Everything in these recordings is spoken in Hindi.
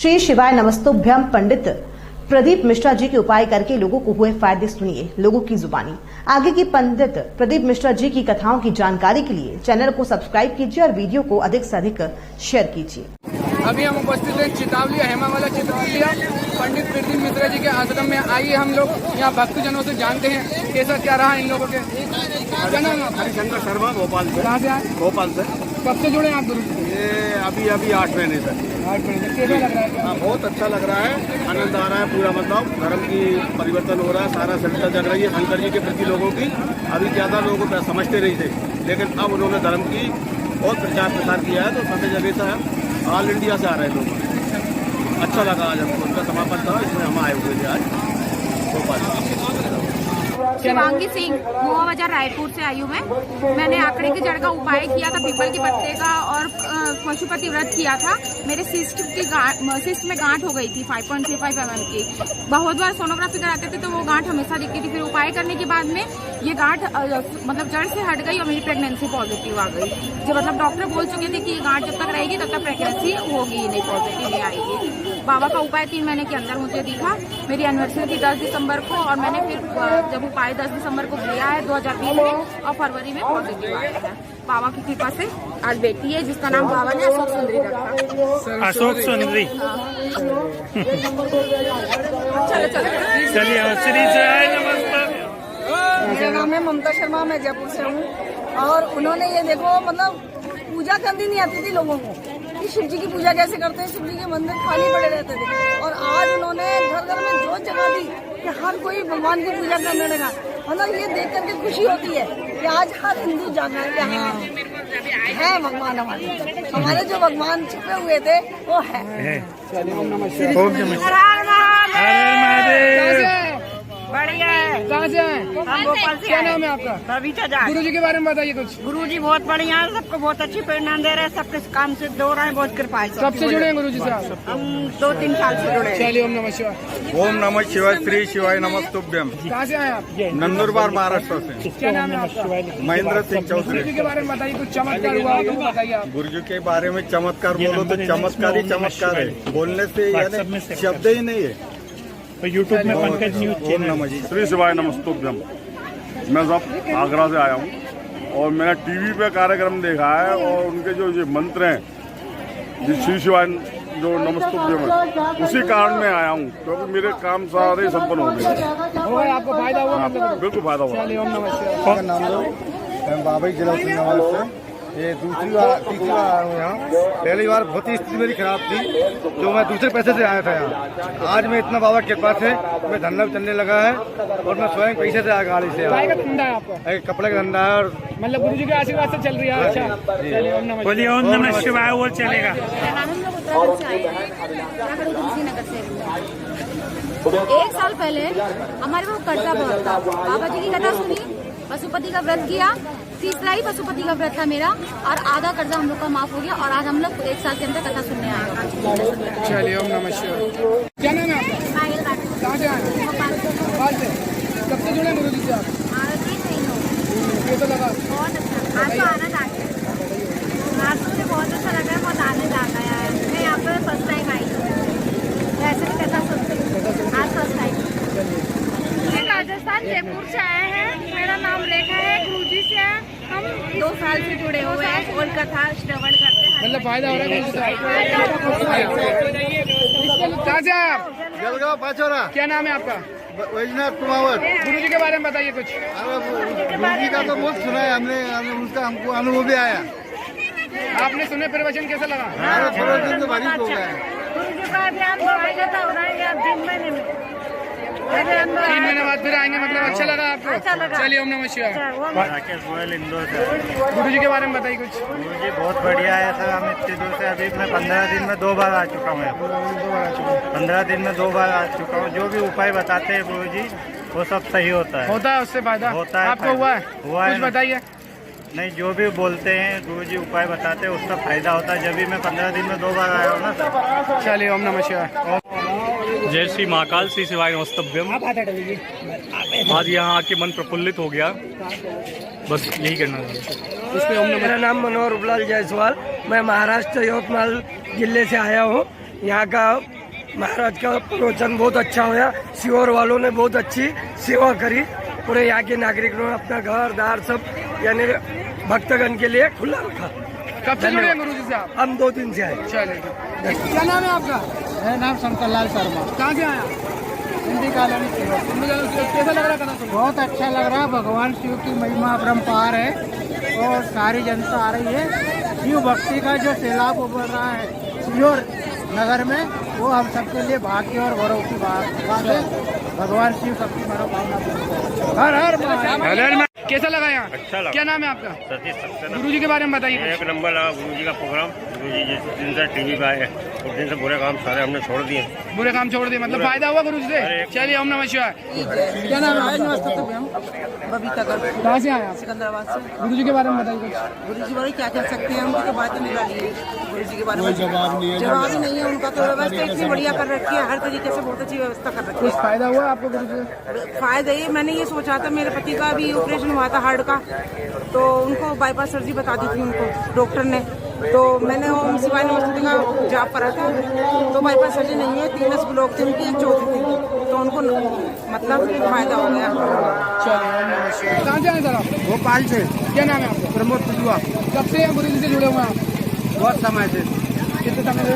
श्री शिवाय नमस्तुभ्यम पंडित प्रदीप मिश्रा जी के उपाय करके लोगों को हुए फायदे सुनिए लोगों की जुबानी। आगे की पंडित प्रदीप मिश्रा जी की कथाओं की जानकारी के लिए चैनल को सब्सक्राइब कीजिए और वीडियो को अधिक से अधिक शेयर कीजिए। अभी हम उपस्थित हैं चितावलिया हेमावाला चितावलिया पंडित प्रदीप मिश्रा जी के आश्रम में। आइए हम लोग यहाँ भक्तजनों से जानते हैं कैसा क्या रहा इन लोगों के। क्या नाम है? हरिशंकर शर्मा, भोपाल से। कहाँ से आए? भोपाल से। कब से जुड़े हैं आप गुरु जी? ये अभी 8 महीने से। 8 महीने से। कैसा लग रहा है? हाँ, बहुत अच्छा लग रहा है, आनंद आ रहा है पूरा। मतलब धर्म की परिवर्तन हो रहा है, सारा संस्था जग रही है शंकर जी के प्रति लोगों की। अभी ज़्यादा लोगों को समझते नहीं थे, लेकिन अब उन्होंने धर्म की बहुत प्रचार प्रसार किया है, तो सभी जगह से है, ऑल इंडिया से आ रहे हैं लोग। अच्छा लगा आज हमको, उनका समापन था, इसमें हम आए हुए थे आज भोपाल। शिवांगी सिंह, मोआ बाजार रायपुर से आई हूँ मैंने आंकड़े की जड़ का उपाय किया था, पीपल के पत्ते का, और पशुपति व्रत किया था। मेरे सिस्ट में गांठ हो गई थी 5.35 mm की। बहुत बार सोनोग्राफी कराते थे तो वो गांठ हमेशा दिखती थी। फिर उपाय करने के बाद में ये गांठ मतलब जड़ से हट गई और मेरी प्रेगनेंसी पॉजिटिव आ गई। जो मतलब डॉक्टर बोल चुके थे कि ये गांठ जब तक रहेगी तब तक प्रेगनेंसी होगी ही नहीं, पॉजिटिव नहीं आएगी। बाबा का उपाय 3 महीने के अंदर मुझे दिखा। मेरी एनिवर्सरी थी 10 दिसंबर को, और मैंने फिर जब उपाय 10 दिसंबर को लिया है 2020 में, और फरवरी में पॉजिटिव आया है। बाबा की कृपा से आज बेटी है जिसका नाम बाबा ने अशोक सुंदरी रखा। अशोक सुंदरी। चलिए श्री जय नमस्कार। मेरा नाम है ममता शर्मा, मैं जयपुर से हूँ। और उन्होंने ये देखो मतलब पूजा करनी नहीं आती थी लोगों को कि शिव जी की पूजा कैसे करते हैं। शिव जी के मंदिर खाली पड़े रहते थे, और आज उन्होंने घर घर में जोत जगा दी कि हर कोई भगवान की पूजा करने लगा। मतलब ये देख करके खुशी होती है कि आज हर हिंदू जाना है कि हाँ है भगवान हमारे जो भगवान छिपे हुए थे वो है। बढ़िया है। कहाँ से आए? हम भोपाल से। क्या नाम है आपका? बबीता जाट। गुरु जी के बारे में बताइए कुछ। गुरु जी बहुत बढ़िया है, सबको बहुत अच्छी प्रेरणा दे रहे हैं, सबके काम से दो रहे हैं, बहुत कृपा है। कब से जुड़े हैं गुरु जी से आप? हम 2-3 साल से जुड़े हैं। चलिए ओम नमः शिवाय। ओम नमः शिवाय, श्री शिवाय नमस्तुभ्यम। कहाँ से आए आप? नंदुरबार, महाराष्ट्र से। क्या नाम है आपका? महेंद्र सिंह गुरु जी चौधरी। के बारे में बताइए कुछ चमत्कार हुआ तो बताइए आप। गुरु जी के बारे में चमत्कार बोलो तो चमत्कार ही चमत्कार है, बोलने से यानी शब्द ही नहीं है। यूट्यूब में पंकज न्यूज ओम नमः जी। श्री शिवाय नमस्तुभ्यम। मैं सब आगरा से आया हूँ और मैंने टीवी पे कार्यक्रम देखा है, और उनके जो ये मंत्र हैं, जो श्री शिवाय जो नमस्तुभ्यम है, उसी कारण मैं आया हूँ, क्योंकि मेरे काम सारे संपन्न हो गए। आपको फायदा हुआ? मतलब बिल्कुल फायदा हुआ। चलिए ओम नमः शिवाय। नाम लो, मैं बाबा जिला से। ये तीसरी बार आया हूँ यहाँ। पहली बार बहुत ही स्थिति मेरी खराब थी, जो मैं दूसरे पैसे से आया था यहाँ। आज मैं इतना बाबा के कृपा से मैं धंधा चलने लगा है, और मैं स्वयं पैसे से आया, गाड़ी से काय आया। का धंधा है आपका? कपड़े का धंधा है, और मतलब गुरु जी के आशीर्वाद से चल रही है। अच्छा चलिए ओम नमः। बोलिए ओम नमः शिवाय, वो चलेगा। एक साल पहले हमारे वो कर्जा बहुत था, बाबा जी की कथा सुनी, पशुपति का व्रत किया। तीसरा ही पशुपति का व्रत था मेरा, और आधा कर्जा हम लोग का माफ हो गया, और आज हम लोग 1 साल के अंदर कथा सुनने आए। चलिए ओम नमः शिवाय। क्या नाम है आपका? कहाँ से आए? भोपाल से। कब से जुड़े गुरु जी से आप? कैसा लगा? बहुत अच्छा, आज तो आनंद आ गया। आज तो मुझे बहुत अच्छा लगा, बहुत आनंद आ गया है। मैं यहाँ पर फर्स्ट टाइम आई हूँ, वैसे भी कथा सुनती हूँ, आज फर्स्ट टाइम। राजस्थान जयपुर से आए हैं। मेरा नाम रेखा है, गुरु जी से हम 2 साल से जुड़े हुए हैं और कथा श्रवण करते हैं। मतलब फायदा हो रहा है गुरु जी से? कहाँ से आए आप? जलगांव पाचोरा। क्या नाम है आपका? वैजनाथ कुमावत। गुरु जी के बारे में बताइए कुछ। गुरु जी का तो बहुत सुना है हमने, उसका हमको अनुभव भी आया। आपने सुने प्रवचन, कैसा लगा? थोड़ा दिन तो भारी हो गया है। गुरु जी का ध्यान दवाएगा तो उड़ाएंगे आप 3 महीने में। 3 महीने बाद फिर आएंगे, मतलब अच्छा लगा आपको? अच्छा लगा। चलिए ओम नमः शिवाय। राकेश गोयल, इंदौर से। गुरु जी के बारे में बताइए कुछ। गुरु जी बहुत बढ़िया है सर, हम इतने दूर से, अभी मैं 15 दिन में 2 बार आ चुका हूँ। 15 दिन में 2 बार आ चुका हूँ। जो भी उपाय बताते हैं गुरु जी वो सब सही होता है। होता है उससे फायदा? होता है। आपको हुआ है? हुआ है। कुछ बताइए। नहीं, जो भी बोलते हैं गुरु जी उपाय बताते हैं उसका फायदा होता है। जब भी मैं 15 दिन में 2 बार आया हूँ ना सर। चलिए ओम नमः शिवाय। जय श्री महाकाल, श्री शिवाय नमस्तुभ्यम। आज यहाँ आके मन प्रफुल्लित हो गया, बस यही करना था। मेरा नाम मनोहर उपलाल जायसवाल, मैं महाराष्ट्र यवतमाल जिले से आया हूँ। यहाँ का महाराज का प्रवचन बहुत अच्छा हुआ। सीहोर वालों ने बहुत अच्छी सेवा करी। पूरे यहाँ के नागरिकों ने अपना घर दार सब यानी भक्तगण के लिए खुला रखा। कब से जुड़े हैं गुरु जी से आप? हम 2 दिन से आए। चलिए, क्या नाम है आपका? मेरा नाम शंकरलाल शर्मा, कहाँ से आया? हिंदी कॉलोनी से। कैसा लग रहा है कथा? बहुत अच्छा लग रहा है। भगवान शिव की महिमा अपरंपार है और सारी जनता आ रही है। शिव भक्ति का जो सैलाब उभर रहा है सीहोर नगर में, वो हम सबके लिए भाग्य और गौरव की बात है। भगवान शिव सबकी मनोकामना पूर्ण करे। हर हर महादेव। कैसा लगा यहाँ? अच्छा लगा। क्या नाम है आपका? सतीश सक्सेना। गुरु जी के बारे में बताइए। एक नंबर लगा गुरु जी का प्रोग्राम। गुरु जी जिस दिन से टीवी पे आए उस दिन से बुरे काम सारे हमने छोड़ दिए। बुरे काम छोड़ दिए, मतलब फायदा हुआ गुरु जी से? चलिए, ओम नमः शिवाय। क्या नाम है? बबीता कर कहाँ से आया? सिकंदराबाद से। गुरु जी के बारे में बताइए। गुरु जी बारे क्या कह सकते हैं, उनकी तो बात नहीं निकाली। गुरु जी के बारे में जवाब नहीं है। जवाब ही नहीं है उनका। तो व्यवस्था इतनी बढ़िया कर रखी है, हर तरीके से बहुत अच्छी व्यवस्था कर रखी कुछ है। फायदा हुआ आपको गुरु जी से? फायदा ये, मैंने ये सोचा था, मेरे पति का भी ऑपरेशन हुआ था हार्ट का, तो उनको बाईपास सर्जरी बता दी थी उनको डॉक्टर ने। तो मैंने ओम शिवाय नमस्तुभ्यम का जाप करा था, तो बाईपास सर्जरी नहीं है, 3 ब्लॉक थे उनकी, 1 चौथी थी, तो उनको मतलब फायदा हो गया। कहाँ से आए सर आप? भोपाल से। क्या नाम है आपका? प्रमोद तुलुआ। कब से गुरु जी से जुड़े हुए हैं आप? बहुत समय से, कितने समय से?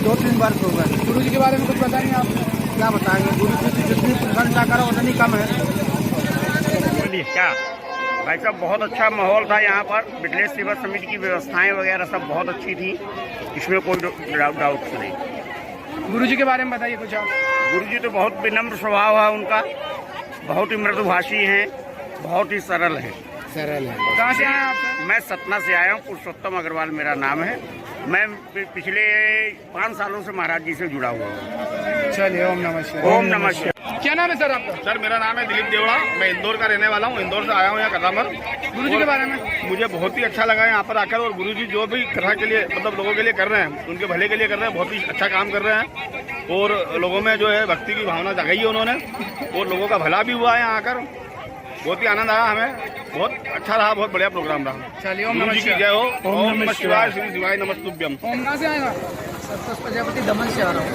2-3 वर्ष हो गए। गुरु जी के बारे में कुछ पता नहीं आप? क्या बताएंगे, गुरु जी की जितनी प्रशंसा करो उतनी कम है। क्या भाई साहब, बहुत अच्छा माहौल था यहाँ पर। बिटलेस सेवा समिति की व्यवस्थाएं वगैरह सब बहुत अच्छी थी, इसमें कोई डाउट नहीं। गुरु जी के बारे में बताइए कुछ आप। गुरु जी तो बहुत विनम्र स्वभाव है उनका, बहुत ही मृदुभाषी हैं, बहुत ही सरल है। कहाँ से आए आप? मैं सतना से आया हूँ, पुरुषोत्तम अग्रवाल मेरा नाम है। मैं पिछले 5 सालों से महाराज जी से जुड़ा हुआ हूँ। चलिए, ओम नमः शिवाय। ओम नमः शिवाय। क्या नाम है सर आपका? सर, मेरा नाम है दिलीप देवड़ा। मैं इंदौर का रहने वाला हूँ। इंदौर से आया हूँ यहाँ कथा पर। गुरु जी के बारे में मुझे बहुत ही अच्छा लगा यहाँ पर आकर। और गुरु जी जो भी कथा के लिए मतलब लोगों के लिए कर रहे हैं, उनके भले के लिए कर रहे हैं, बहुत ही अच्छा काम कर रहे हैं। और लोगों में जो है भक्ति की भावना जगाई है उन्होंने, और लोगों का भला भी हुआ है यहाँ आकर। बहुत ही आनंद आया हमें, बहुत अच्छा रहा, बहुत बढ़िया प्रोग्राम रहा। चलिए, ओम गुरु नमः जी की शिवाय। जय हो। ओम नमः शिवाय। श्री शिवाय नमस्तुभ्यम। ओम कहाँ से आएगा? संतोष प्रजापति दमन से आ रहा हूँ।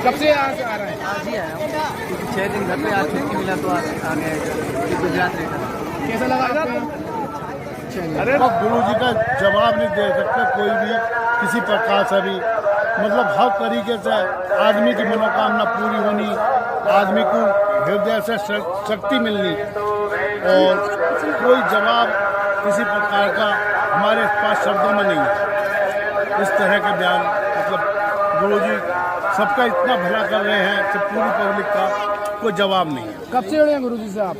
कब से यहाँ से आ रहा है? आज ही आया हूँ, क्योंकि 6 दिन घर पे आज छुट्टी मिला तो आज आ गया गुजरात रहता। कैसा लगा आपको? अरे गुरु जी का जवाब नहीं दे सकते कोई भी किसी प्रकार से भी। मतलब हर तरीके से आदमी की मनोकामना पूरी होनी, आदमी को हृदय से शक्ति मिलनी, और कोई जवाब किसी प्रकार का हमारे पास शब्दों में नहीं है। इस तरह के बयान मतलब गुरु जी सबका इतना भला कर रहे हैं, सब पूरी पब्लिक का कोई जवाब नहीं है। कब से जुड़े हैं गुरु जी से आप?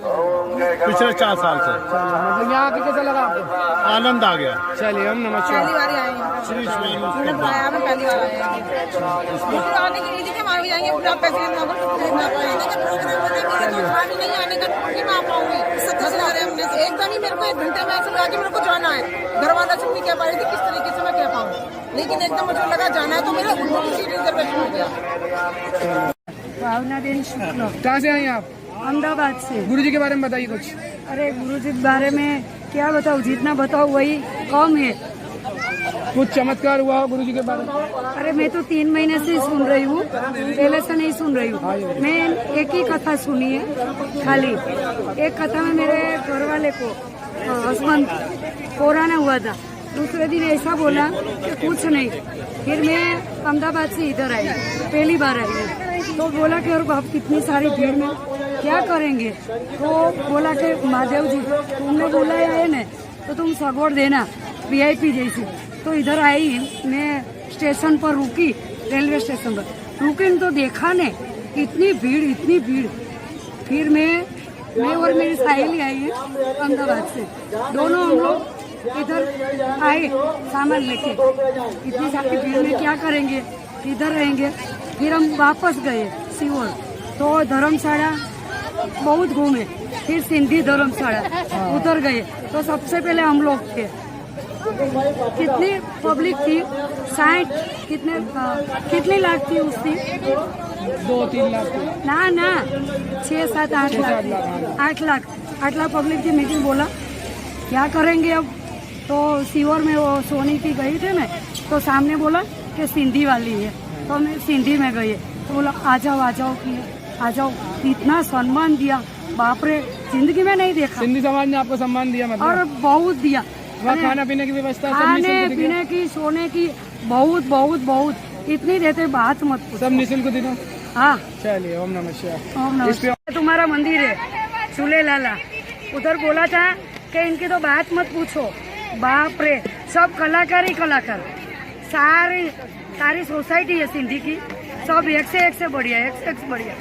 पिछले 4 साल से। मतलब यहाँ आके कैसा लगा आपको? आनंद आ गया। चलिए, ओम नमः शिवाय। पहली बार आए हैं, श्री शिवाय उन्होंने बुलाया, मैं पहली बार आए हैं। आने के लिए देखिए हमारे जाएंगे, पूरा पैसे ना पाएंगे, जब प्रोग्राम बनेंगे तो खाली नहीं आने का कि मैं आ पाऊंगी। 70 लग रहे हमने से एकदम ही मेरे को 1 घंटे में ऐसा लगा कि मेरे को जाना है। घर वाला सब नहीं कह पा रही थी किस तरीके से मैं कह पाऊँ, लेकिन एकदम मुझे लगा जाना है, तो मेरा रिजर्वेशन हो गया। भावना देवी शुक्ला। कहाँ से आए आप? अहमदाबाद से। गुरु जी के बारे में बताइए कुछ। अरे गुरु जी के बारे में क्या बताऊँ, जितना बताओ वही कम है। कुछ चमत्कार हुआ हो गुरु जी के बारे में? अरे मैं तो 3 महीने से सुन रही हूँ, पहले से नहीं सुन रही हूँ। मैं एक ही कथा सुनी है खाली। एक कथा में मेरे घर वाले को हस्बैंड कोरोना हुआ था, दूसरे दिन ऐसा बोला कि कुछ नहीं। फिर मैं अहमदाबाद से इधर आई, पहली बार आई, तो बोला कि और बाप कितनी सारी भीड़ में क्या करेंगे। तो बोला कि महादेव जी तुमने बुलाया है ना, तो तुम सगवड़ देना VIP जैसी। तो इधर आई, मैं स्टेशन पर रुकी, रेलवे स्टेशन पर रुकी तो देखा ने इतनी भीड़। फिर मैं और मेरी सहेली आई है अहमदाबाद से, दोनों हम लोग इधर आए सामान लेके। इतनी सारी भीड़ में क्या करेंगे, इधर रहेंगे। फिर हम वापस गए सीहोर, तो धर्मशाला बहुत घूमे, फिर सिंधी धर्मशाला उतर गए। तो सबसे पहले हम लोग थे, कितनी पब्लिक थी, 60 कितनी लाख थी उस दिन? 2-3 लाख ना 6-7-8 लाख 8 लाख पब्लिक थी। मीटिंग बोला क्या करेंगे अब, तो सीहोर में वो सोनी की गई थे मैं, तो सामने बोला कि सिंधी वाली है, तो मैं सिंधी में गई तो बोला आ जाओ आ जाओ, इतना सम्मान दिया, बाप रे, जिंदगी में नहीं देखा। सिंधी समाज ने आपको सम्मान दिया मतलब? और बहुत दिया। वहाँ खाना पीने की व्यवस्था, खाने पीने की, सोने की, बहुत बहुत बहुत इतनी देते, बात मत पूछो। सब निःशुल्क दिनों? हाँ। चलिए, ओम नमः शिवाय। ओम नमः शिवाय। तुम्हारा मंदिर है चूल्हे लाला, उधर बोला था कि इनकी तो बात मत पूछो, बाप रे, सब कलाकार ही कलाकार, सारी सोसाइटी है सिंधी की, सब एक से बढ़िया, एक से बढ़िया,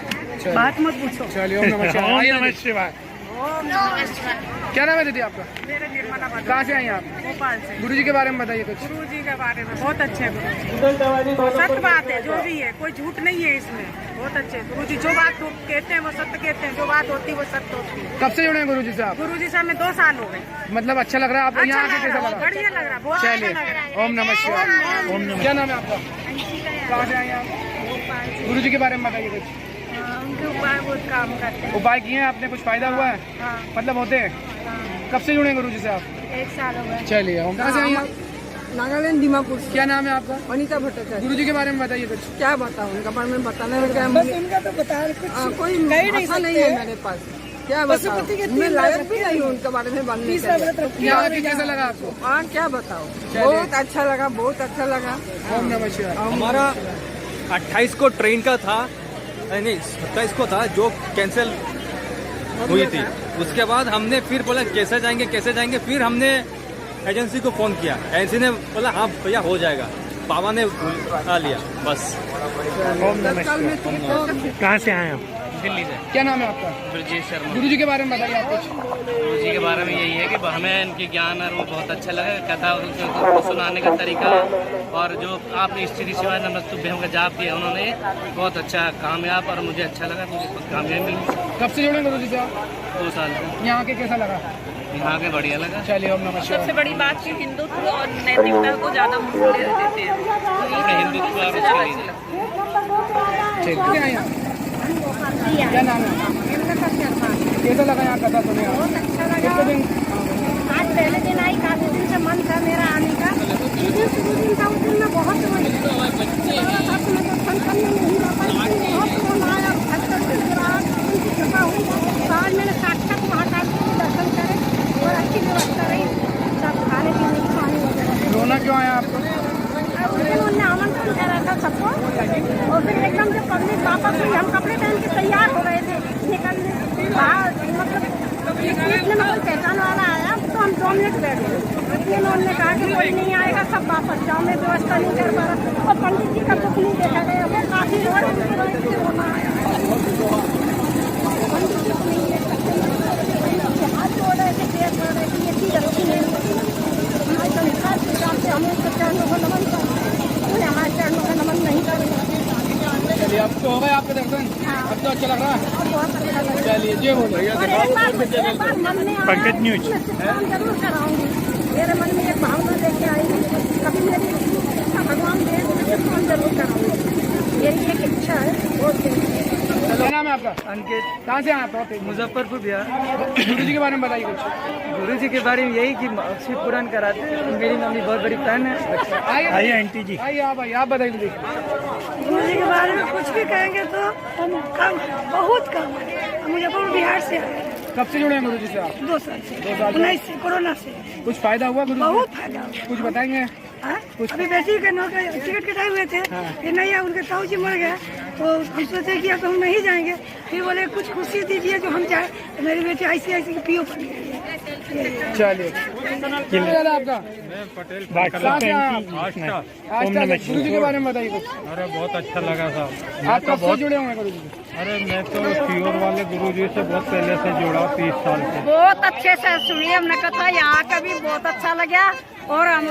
बात मत पूछो। चलिए, ओम नमः शिवाय। ओम नमः शिवाय। क्या नाम है दीदी आपका? मेरा निर्मला बात। कहाँ से आई आप? भोपाल से। गुरु जी के बारे में बताइए कुछ। गुरु जी के बारे में बहुत अच्छे सत्य बात है, जो भी है, कोई झूठ नहीं है इसमें, बहुत अच्छे गुरु जी। जो बात कहते हैं वो सत्य कहते हैं, जो बात होती है वो सत्य होती है। कब से जुड़े हैं गुरु जी से आप? गुरु जी से हमें 2 साल हो गए। मतलब अच्छा लग रहा है आपको यहाँ आके? कैसा लगा? बढ़िया लग रहा है, बहुत अच्छा लग रहा है। ओम नमः शिवाय। क्या नाम है आपका? कहाँ से आए आप? गुरु जी के बारे में बताइए कुछ। उनके उपाय बहुत काम करते हैं। उपाय किए हैं आपने? कुछ फायदा हुआ है? हाँ। मतलब होते हैं? कब से जुड़े हैं गुरु जी से आप? 1 साल हो गए। चलिए, हम कहाँ से आई आप? नागालैंड दीमापुर से। क्या नाम है आपका? अनीता भट्टाचार्य। गुरु जी के बारे में बताइए कुछ। क्या बताऊँ उनका बारे में? बताने में क्या, उनका तो बता कोई भाषा नहीं है मेरे पास, क्या बताऊँ, मैं लायक भी नहीं हूँ उनके बारे में बनने के। यहाँ आके कैसा लगा आपको? हाँ, क्या बताऊँ, बहुत अच्छा लगा, बहुत अच्छा लगा। ओम नमः शिवाय। हमारा 28 को ट्रेन का था, नहीं 27 को था, जो कैंसिल हुई थी। उसके बाद हमने फिर बोला कैसे जाएंगे, फिर हमने एजेंसी को फोन किया, एजेंसी ने बोला हाँ भैया हो जाएगा, बाबा ने उठा लिया बस। कहाँ से आए आप? दिल्ली से। क्या नाम है आपका? ब्रजेश शर्मा। गुरु जी के बारे में बताइए आप कुछ। गुरु जी के बारे में यही है कि हमें इनके ज्ञान और वो बहुत अच्छा लगा, कथा उनको सुनाने का तरीका, और जो आपने श्री शिवाय नमस्तुभ्यम का जाप किया उन्होंने, बहुत अच्छा कामयाब, और मुझे अच्छा लगा, मुझे कामयाबी मिली। कब से जुड़े गुरु जी से आप? 2 साल से। यहाँ के कैसा लगा? यहाँ के बढ़िया लगा। चलिए, ओम नमः शिवाय। सबसे बड़ी बात की हिंदुत्व और नैतिकता को ज्यादा मूल्य देते हैं। हिंदुत्व और उसके लिए ठीक है। क्या नाम है? कैसा लगा यहाँ कथा सुने? बहुत अच्छा लगा। आज पहले दिन आई, काफी दिन से मन था मेरा आने का, जिस दिन शुरू दिन था उस दिन में बहुत मन आया, बाद मैंने साक्षात महाकाल के दर्शन करे और अच्छी व्यवस्था रही, सब खाने पीने की, पानी वगैरह। रोना क्यों आया आपको? उन्होंने आमंत्रण करा था सबको, और फिर एकदम जब पब्लिक वापस हुई, हम कपड़े पहन के तैयार हो गए थे निकलने बाहर, मतलब इतने में कोई पहचान वाला आया तो हम 2 मिनट बैठ गए। इसलिए उन्होंने कहा कि कोई नहीं आएगा, सब वापस जाओ, मैं व्यवस्था नहीं कर पा रहा, और पंडित जी का दुख नहीं देखा गया, वो काफी रोना आया। पंडित जी को नहीं देख सकते, हाथ जोड़ रहे थे, पैर जोड़ रहे थे, ये चीज अच्छी नहीं होती। हमें तो चरणों को नमन कर, हमारे चरणों का नमन नहीं करेंगे। चलिए, अब तो हो गए आपके दर्शन? अब तो अच्छा लग रहा है? बहुत अच्छा लगा। चलिए, जय बोलो। पंकज न्यूज जरूर कराऊंगी, मेरे मन में एक भावना लेके आई, कभी मेरी इच्छा भगवान दे तो जरूर कराऊंगी, मेरी एक इच्छा है, बहुत। क्या नाम है आपका? अंकित। कहाँ से आए आप? मुजफ्फरपुर बिहार। गुरु जी के बारे में बताइए कुछ। गुरु जी के बारे में यही कि शिव पुराण कराते हैं, मेरी मम्मी बहुत बड़ी फैन है। आइए आंटी जी, आइए आप बताइए दीदी। गुरु जी के बारे में कुछ भी कहेंगे तो कम, बहुत कम है। मुजफ्फरपुर बिहार से आए। कब से जुड़े हैं गुरु जी से आप? 2 साल से। 19 से, कोरोना से। कुछ फायदा हुआ गुरु जी? बहुत फायदा हुआ। कुछ बताएंगे? अभी बेटी के टिकट कटाए हुए थे, ये नहीं है, उनके ताऊ जी मर गए, तो हम सोचे कि अब हम नहीं जाएंगे, फिर बोले कुछ खुशी दीजिए जो हम चाहे, तो मेरी बेटी ICIC की PO बन गई। चलिए, आपका? पटेल। गुरु जी के बारे में बताइए कुछ। अरे बहुत अच्छा लगा साहब। आप कब से जुड़े होंगे गुरु जी? अरे मैं तो सीहोर वाले गुरु जी से बहुत पहले से जुड़ा, 30 साल से। बहुत अच्छे से सुनिए हमने कथा, यहाँ का भी बहुत अच्छा लगा, और हम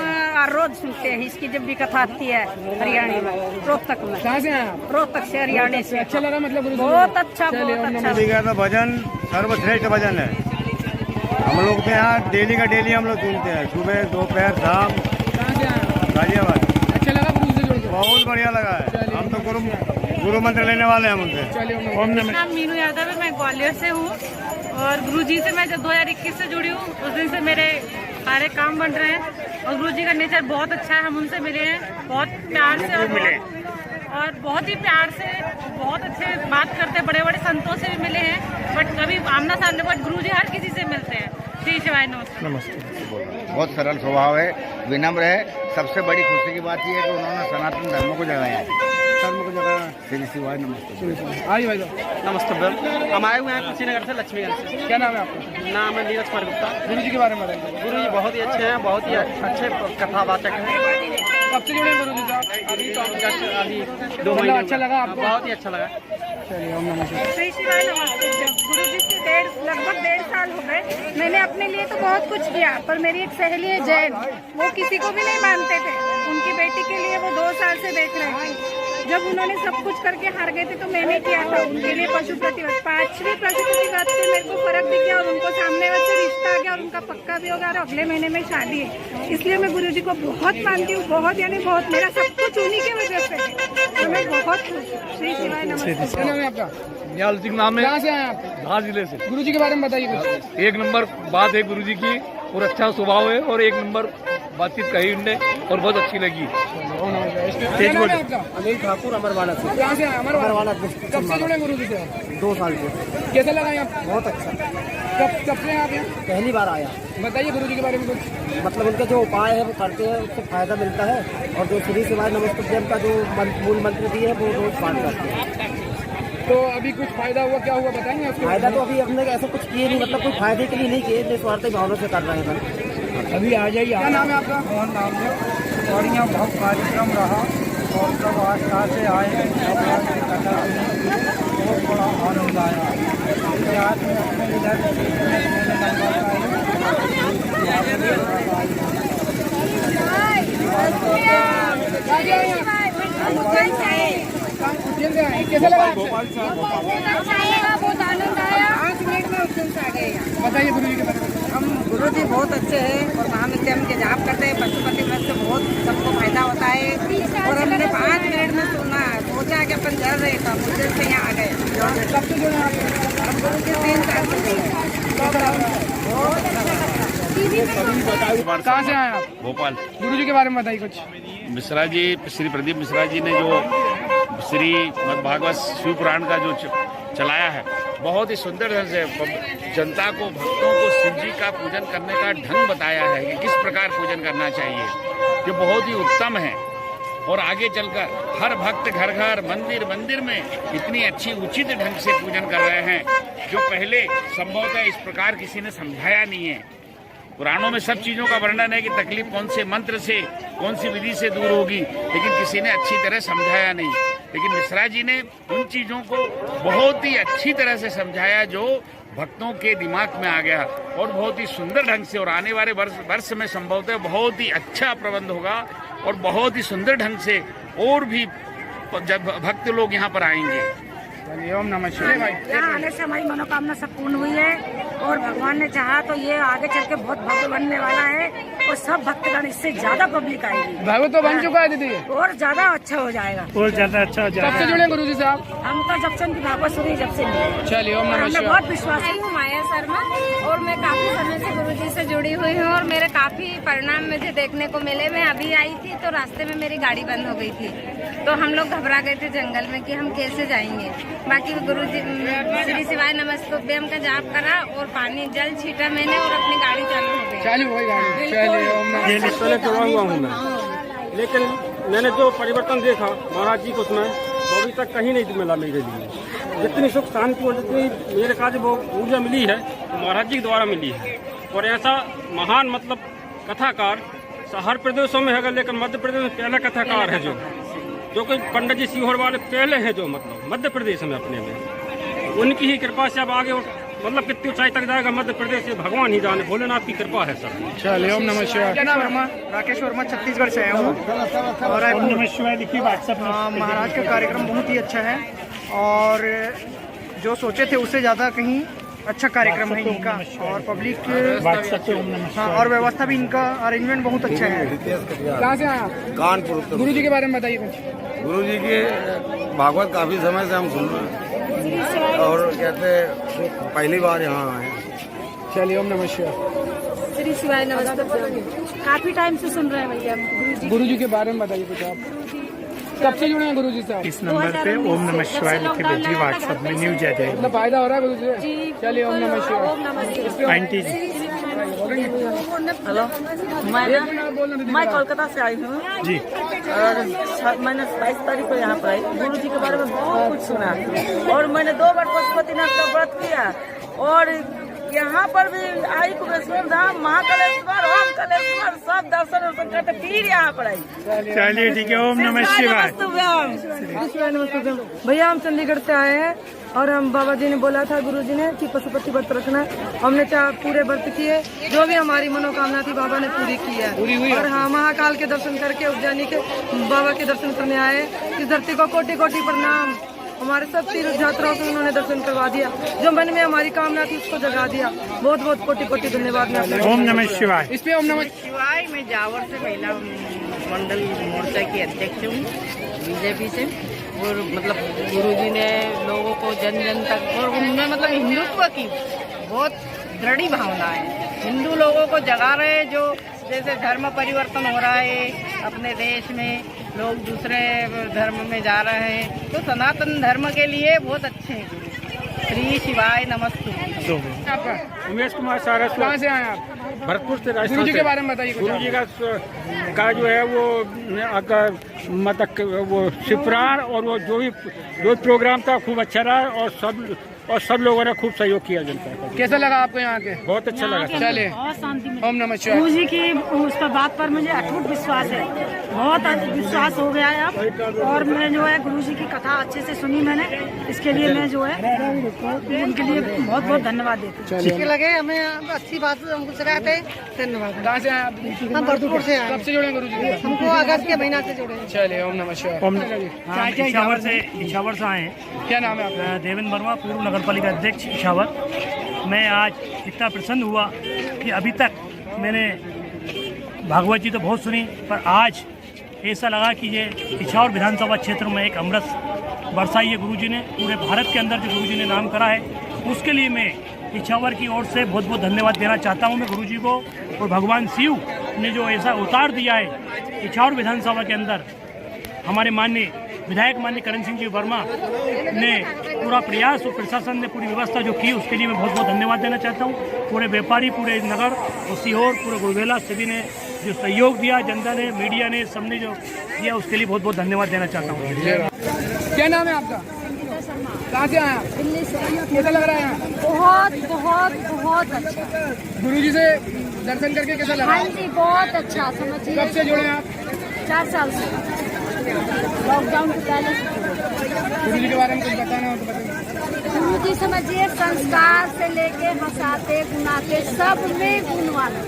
रोज सुनते हैं इसकी जब भी कथा आती है हरियाणा में, रोहतक में। कहाँ से हैं? रोहतक से, हरियाणा से। अच्छा लगा मतलब गुरु जी? बहुत अच्छा, बहुत अच्छा। तो भजन सर्वश्रेष्ठ भजन है, हम लोग के यहाँ डेली का डेली हम लोग सुनते हैं, सुबह दोपहर शाम। कहाँ से आए? गाजियाबाद। अच्छा लगा गुरु जी से जुड़ के? बहुत बढ़िया लगा है, हम तो गुरु मंत्र लेने वाले हैं उनसे। चलिए, ओम नमः। नाम मीनू यादव है, मैं ग्वालियर से हूँ, और गुरु जी से मैं जब 2021 से जुड़ी हूँ, उस दिन से मेरे सारे काम बन रहे हैं, और गुरु जी का नेचर बहुत अच्छा है, हम उनसे मिले हैं बहुत प्यार से, और और बहुत ही प्यार से बहुत अच्छे बात करते, बड़े बड़े संतों से भी मिले हैं बट कभी आमना सामने, बट गुरु जी हर किसी से मिलते हैं। श्री शिवाय नमस्ते। बहुत सरल स्वभाव है, विनम्र है। सबसे बड़ी खुशी की बात यह है कि उन्होंने सनातन धर्म को जगाया है। श्री शिवाय नमस्ते। आइए भाई नमस्ते भैया, हम आए हुए हैं कुशीनगर से, लक्ष्मीगंज से। क्या नाम है आपका? नाम है नीरज कुमार गुप्ता। गुरु जी के बारे में बताइए। गुरु जी बहुत ही अच्छे हैं, बहुत ही अच्छे कथावाचक हैं। कब से जुड़े गुरु जी से? अभी तो जस्ट अभी 2 महीने। अच्छा लगा आपको? बहुत ही अच्छा लगा। चलिए ओम नमः शिवाय। श्री शिवाय नमस्ते। गुरु जी से लगभग 1.5 साल हो गए। मैंने अपने लिए तो बहुत कुछ किया, पर मेरी एक सहेली है जैन, वो किसी को भी नहीं मानते थे। उनकी बेटी के लिए वो 2 साल से देख रहे थे। जब उन्होंने सब कुछ करके हार गए थे तो मैंने किया था उनके लिए पशु प्रतिव्रत। 5वीं पशु प्रतिव्रत से मेरे को फर्क दिख गया और उनको सामने से रिश्ता आ गया और उनका पक्का भी हो गया और अगले महीने में शादी है। इसलिए मैं गुरु जी को बहुत मानती हूँ, बहुत यानी बहुत। मेरा सब कुछ उन्हीं की वजह से है, मैं बहुत खुश हूँ। श्री शिवाय नमस्ते। क्या नाम है आपका? निहाल सिंह नाम है। कहाँ से आए आप? धार जिले से। गुरु जी के बारे में बताइए कुछ। एक नंबर बात है गुरु जी की, और अच्छा स्वभाव है, और एक नंबर बातचीत कही उनने और बहुत अच्छी लगी। क्या नाम है आपका? अनिल ठाकुर, अमरवाड़ा से। कहाँ से आए? अमरवाड़ा। कब से जुड़े गुरु जी से? 2 साल से। कैसा लगा यहाँ? बहुत अच्छा। कब से आप यहाँ? पहली बार आया। बताइए गुरु जी के बारे में कुछ। मतलब उनके जो उपाय है वो करते हैं, उससे फायदा मिलता है। और जो श्री शिवाय नमस्ते का जो मूल मंत्र दिए है वो रोज पाठ करते हैं। तो अभी कुछ फायदा हुआ? क्या हुआ बताएंगे आपको? फायदा तो अभी हमने ऐसा कुछ किए नहीं, मतलब कोई फायदे के लिए नहीं किए, निस्वार्थी भावना से कर रहे हैं। अभी आ जाइए। क्या नाम है आपका? मोहन नाम है। और यहाँ बहुत कार्यक्रम रहा और सब आस्था से आए हैं, सब आके कथा सुनी, बहुत बड़ा आनंद आया। इसके हाथ में अपने इधर कैसा लगा? बहुत आनंद आया। 5 मिनट में उस आ गए। बताइए गुरु जी के बारे में। हम गुरु जी बहुत अच्छे हैं और महानित्यम के जाप करते हैं। पशुपति व्रत से बहुत सबको फायदा होता है और हमने 5 मिनट में सुना, सोचा कि अपन चल रहे थे, मुझे से यहाँ आ गए। कब से जुड़े आप? हम गुरु जी 3 साल से। कहाँ से आए आप? भोपाल। गुरु जी के बारे में बताइए कुछ। मिश्रा जी, श्री प्रदीप मिश्रा जी ने जो श्री भागवत शिव पुराण का जो चलाया है, बहुत ही सुंदर ढंग से जनता को, भक्तों को शिव जी का पूजन करने का ढंग बताया है कि किस प्रकार पूजन करना चाहिए। ये बहुत ही उत्तम है और आगे चलकर हर भक्त घर घर मंदिर मंदिर में इतनी अच्छी उचित ढंग से पूजन कर रहे हैं, जो पहले संभवतः इस प्रकार किसी ने समझाया नहीं है। पुराणों में सब चीज़ों का वर्णन है कि तकलीफ कौन से मंत्र से, कौन सी विधि से दूर होगी, लेकिन किसी ने अच्छी तरह समझाया नहीं। लेकिन मिश्रा जी ने उन चीज़ों को बहुत ही अच्छी तरह से समझाया जो भक्तों के दिमाग में आ गया और बहुत ही सुंदर ढंग से। और आने वाले वर्ष में संभवतः बहुत ही अच्छा प्रबंध होगा और बहुत ही सुंदर ढंग से और भी जब भक्त लोग यहाँ पर आएंगे। ओम नमः शिवाय। यहाँ आने से हमारी मनोकामना सब पूर्ण हुई है और भगवान ने चाहा तो ये आगे चल के बहुत भव्य बनने वाला है और सब भक्तगण, इससे ज्यादा पब्लिक आएगी। भव्य तो बन चुका है दीदी, और ज्यादा अच्छा हो जाएगा। और ज्यादा अच्छा हो जाएगा। कब से जुड़े गुरु जी से आप? हम तो जब से उनकी भागवत सुनी, जब से मिले। चलिए ओम नमः शिवाय। बहुत विश्वास है। हूँ माया शर्मा और मैं काफी समय से गुरु जी से जुड़ी हुई हूँ और मेरे काफी परिणाम मुझे देखने को मिले। मैं अभी आई थी तो रास्ते में मेरी गाड़ी बंद हो गई थी, तो हम लोग घबरा गए थे जंगल में कि हम कैसे जाएंगे। बाकी गुरु जी श्री शिवाय नमस्तुभ्यम का जाप करा और पानी जल छीटा मैंने और अपनी गाड़ी चालू हो गई। चालू हो गई गाड़ी। चलिए ओम नमः शिवाय। पहले जुड़ा हुआ हूँ मैं, लेकिन मैंने जो परिवर्तन देखा महाराज जी को उसमें, वो अभी तक कहीं नहीं मिला मेरे लिए। जितनी सुख शांति और जितनी मेरे का जो ऊर्जा मिली है वो महाराज जी के द्वारा मिली है। और ऐसा महान मतलब कथाकार हर प्रदेशों में है, लेकिन मध्य प्रदेश में पहला कथाकार है जो कि पंडित जी सीहोर वाले पहले हैं, जो मतलब मध्य प्रदेश में अपने में। उनकी ही कृपा से अब आगे मतलब कितनी ऊंचाई तक जाएगा मध्य प्रदेश से भगवान ही जाने, भोलेनाथ की कृपा है सर। चलिए ओम नमः शिवाय। क्या नाम है? राकेश वर्मा, छत्तीसगढ़ से आया हूँ। और ओम नमः शिवाय लिखिए व्हाट्सएप में। महाराज का कार्यक्रम बहुत ही अच्छा है और जो सोचे थे उससे ज़्यादा कहीं अच्छा कार्यक्रम है इनका और पब्लिक और व्यवस्था भी, इनका अरेंजमेंट बहुत अच्छा है। कहाँ से आए? कानपुर। गुरु जी के बारे में बताइए कुछ। गुरु जी के भागवत काफी समय से हम सुन रहे हैं और कहते पहली बार यहाँ आए। चलिए ओम नमः शिवाय। श्री शिवाय नमस्ते। काफी टाइम से सुन रहे हैं भैया गुरु जी। गुरु जी के बारे में बताइए कुछ आप। कब से जुड़े हैं गुरु जी से? इस नंबर पे ओम नमः शिवाय लिख के भेजिए व्हाट्सएप में, न्यूज आ जाएगी। कितना फायदा हो रहा है गुरु जी से? चलिए ओम नमः शिवाय। आंटी जी हेलो, मैं कोलकाता से आई हूँ जी। और मैंने 27 तारीख को यहाँ पर आई। गुरु जी के बारे में बहुत कुछ सुना और मैंने 2 बार पशुपतिनाथ का व्रत किया और यहाँ पर भी आई कुबेश्वर धाम, महाकालेश्वर, ओम कालेश्वर सब दर्शन करके फिर यहाँ पर आई। चलिए ठीक है, ओम नमः शिवाय। भैया हम चंडीगढ़ से आए हैं और हम बाबा जी ने बोला था, गुरु जी ने, कि पशुपति व्रत रखना। हमने पूरे व्रत किए, जो भी हमारी मनोकामना थी बाबा ने पूरी की है। और हाँ, महाकाल के दर्शन करके उज्जैनी के बाबा के दर्शन करने आए। इस धरती को कोटि कोटि प्रणाम। हमारे सब तीर्थ यात्राओं को उन्होंने दर्शन करवा दिया, जो मन में हमारी कामना थी उसको जगा दिया। बहुत बहुत कोटि कोटि धन्यवाद। ओम नमः शिवाय। इस पे ओम नमः शिवाय। मैं जावर से महिला मंडल मोर्चा की अध्यक्ष हूँ बीजेपी से। और मतलब गुरुजी ने लोगों को जन जन तक, और उनमें मतलब हिंदुत्व की बहुत दृढ़ भावना है। हिंदू लोगों को जगा रहे हैं, जो जैसे धर्म परिवर्तन हो रहा है अपने देश में, लोग दूसरे धर्म में जा रहे हैं, तो सनातन धर्म के लिए बहुत अच्छे हैं गुरु। श्री शिवाय नमस्ते। आपका? उमेश कुमार सारस्वत। कहाँ से आए आप? भरतपुर से। गुरु जी के बारे में बताइए। गुरु जी का जो है वो मतलब वो शिवपुराण और वो जो भी प्रोग्राम था खूब अच्छा रहा और सब लोगों ने खूब सहयोग किया जनता का। कैसा लगा आपको यहाँ के? बहुत अच्छा लगा। चलिए बहुत शांति मिली। ओम नमः शिवाय। गुरु जी की उस पर बात पर मुझे अटूट विश्वास है, बहुत विश्वास हो गया है अब। और मैं जो है गुरु जी की कथा अच्छे से सुनी मैंने, इसके लिए मैं जो है उनके लिए बहुत बहुत धन्यवाद देती हूँ। ठीक लगे, हमें अच्छी बात हमको सिखाते हैं। धन्यवाद। कहाँ से आए आप? हम भरतपुर से आए। कब से जुड़े गुरु जी? हमको अगस्त के महीना से जुड़े। चलिए ओम नमः शिवाय। इछावर से आए हैं। क्या नाम है आपका? देवेंद्र वर्मा, पूर्व नगर पालिका अध्यक्ष इछावर। मैं आज इतना प्रसन्न हुआ कि अभी तक मैंने भागवत जी तो बहुत सुनी, पर आज ऐसा लगा कि ये इछावर विधानसभा क्षेत्र में एक अमृत बरसाई है गुरु जी ने। पूरे भारत के अंदर जो गुरु जी ने नाम करा है, उसके लिए मैं इछावर की ओर से बहुत बहुत धन्यवाद देना चाहता हूँ मैं गुरु जी को। और भगवान शिव ने जो ऐसा उतार दिया है इछावर विधानसभा के अंदर, हमारे माननीय विधायक माननीय करण सिंह जी वर्मा ने पूरा प्रयास और प्रशासन ने पूरी व्यवस्था जो की, उसके लिए मैं बहुत बहुत धन्यवाद देना चाहता हूँ। पूरे व्यापारी, पूरे नगर और सीहोर, पूरे गुरुवेला सभी ने जो सहयोग दिया, जनता ने, मीडिया ने, सबने जो दिया, उसके लिए बहुत बहुत धन्यवाद देना चाहता हूँ। क्या नाम है आपका? कहाँ से आए आप? दिल्ली से। कैसा लग रहा है यहाँ? बहुत बहुत बहुत अच्छा। गुरु जी से दर्शन करके कैसा लगा? हाँ जी, बहुत अच्छा। समझिए। कब से जुड़े आप? 4 साल से, लॉकडाउन के पहले से। गुरु जी के बारे में कुछ बताना हो तो बताइए। गुरु जी समझिए, संस्कार से लेके हंसाते गुनाते सब में गुण वाले।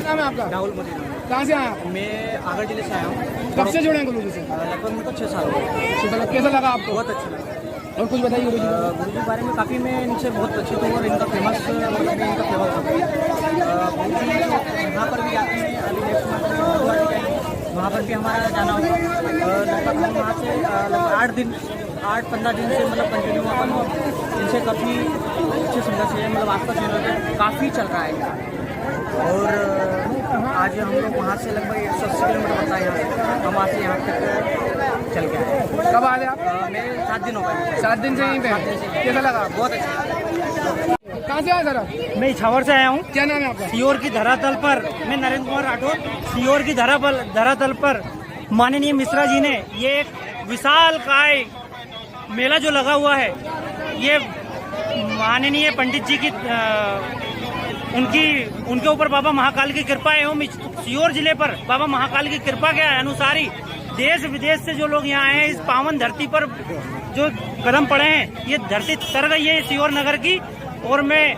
नाम है आपका? राहुल मोदी। कहाँ से आए आप? मैं आगरा जिले से आया हूँ। कब से जुड़े हैं गुरु जी से? लगभग मुझको 6 साल हो गए। कैसा लगा आपको? बहुत अच्छा लगा। और कुछ बताइए गुरु जी। गुरु जी के बारे में काफ़ी मैं इनसे बहुत परिचित हूँ और इनका फेमस मतलब इनका फेमस होता है। गुरु जी यहाँ पर भी आते हैं, अभी नेक्स्ट मंथ वहाँ पर भी हमारा जाना होगा। लगभग हम वहाँ से लगभग 8-15 दिन से मतलब कंटिन्यू अपन इनसे काफ़ी अच्छे संघर्ष है, मतलब आसपास काफ़ी चल रहा है। और आज हम लोग वहाँ से लगभग 180 किलोमीटर होता है यहाँ, हम वहाँ से यहाँ तक चल के आए। कब आए आप? मेरे 7 दिन हो गए। 7 दिन से यहीं पे? कैसा लगा? बहुत अच्छा। कहाँ से आए सर आप? मैं इछावर से आया हूँ। क्या नाम है आपका? सीहोर की धरातल पर, मैं नरेंद्र कुमार राठौर, सीहोर की धरातल पर माननीय मिश्रा जी ने ये एक विशाल काय मेला जो लगा हुआ है, ये माननीय पंडित जी की उनके ऊपर बाबा महाकाल की कृपा है। एवं सीहोर जिले पर बाबा महाकाल की कृपा के अनुसार ही देश विदेश से जो लोग यहाँ आए हैं, इस पावन धरती पर जो कदम पड़े हैं, ये धरती तर गई है सीहोर नगर की। और मैं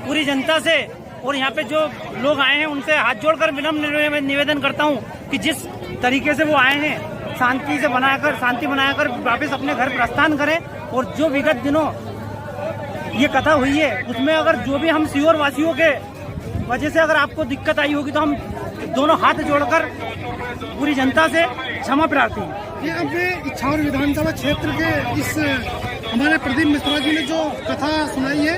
पूरी जनता से और यहाँ पे जो लोग आए हैं उनसे हाथ जोड़कर विनम्र निवेदन करता हूँ कि जिस तरीके से वो आए हैं, शांति बनाकर वापस अपने घर प्रस्थान करें। और जो विगत दिनों ये कथा हुई है, उसमें अगर जो भी हम सीहोर वासियों के वजह से अगर आपको दिक्कत आई होगी, तो हम दोनों हाथ जोड़कर पूरी जनता से क्षमा प्रार्थी हैं। ये अपने इछावर विधानसभा क्षेत्र के इस हमारे प्रदीप मिश्रा जी ने जो कथा सुनाई है,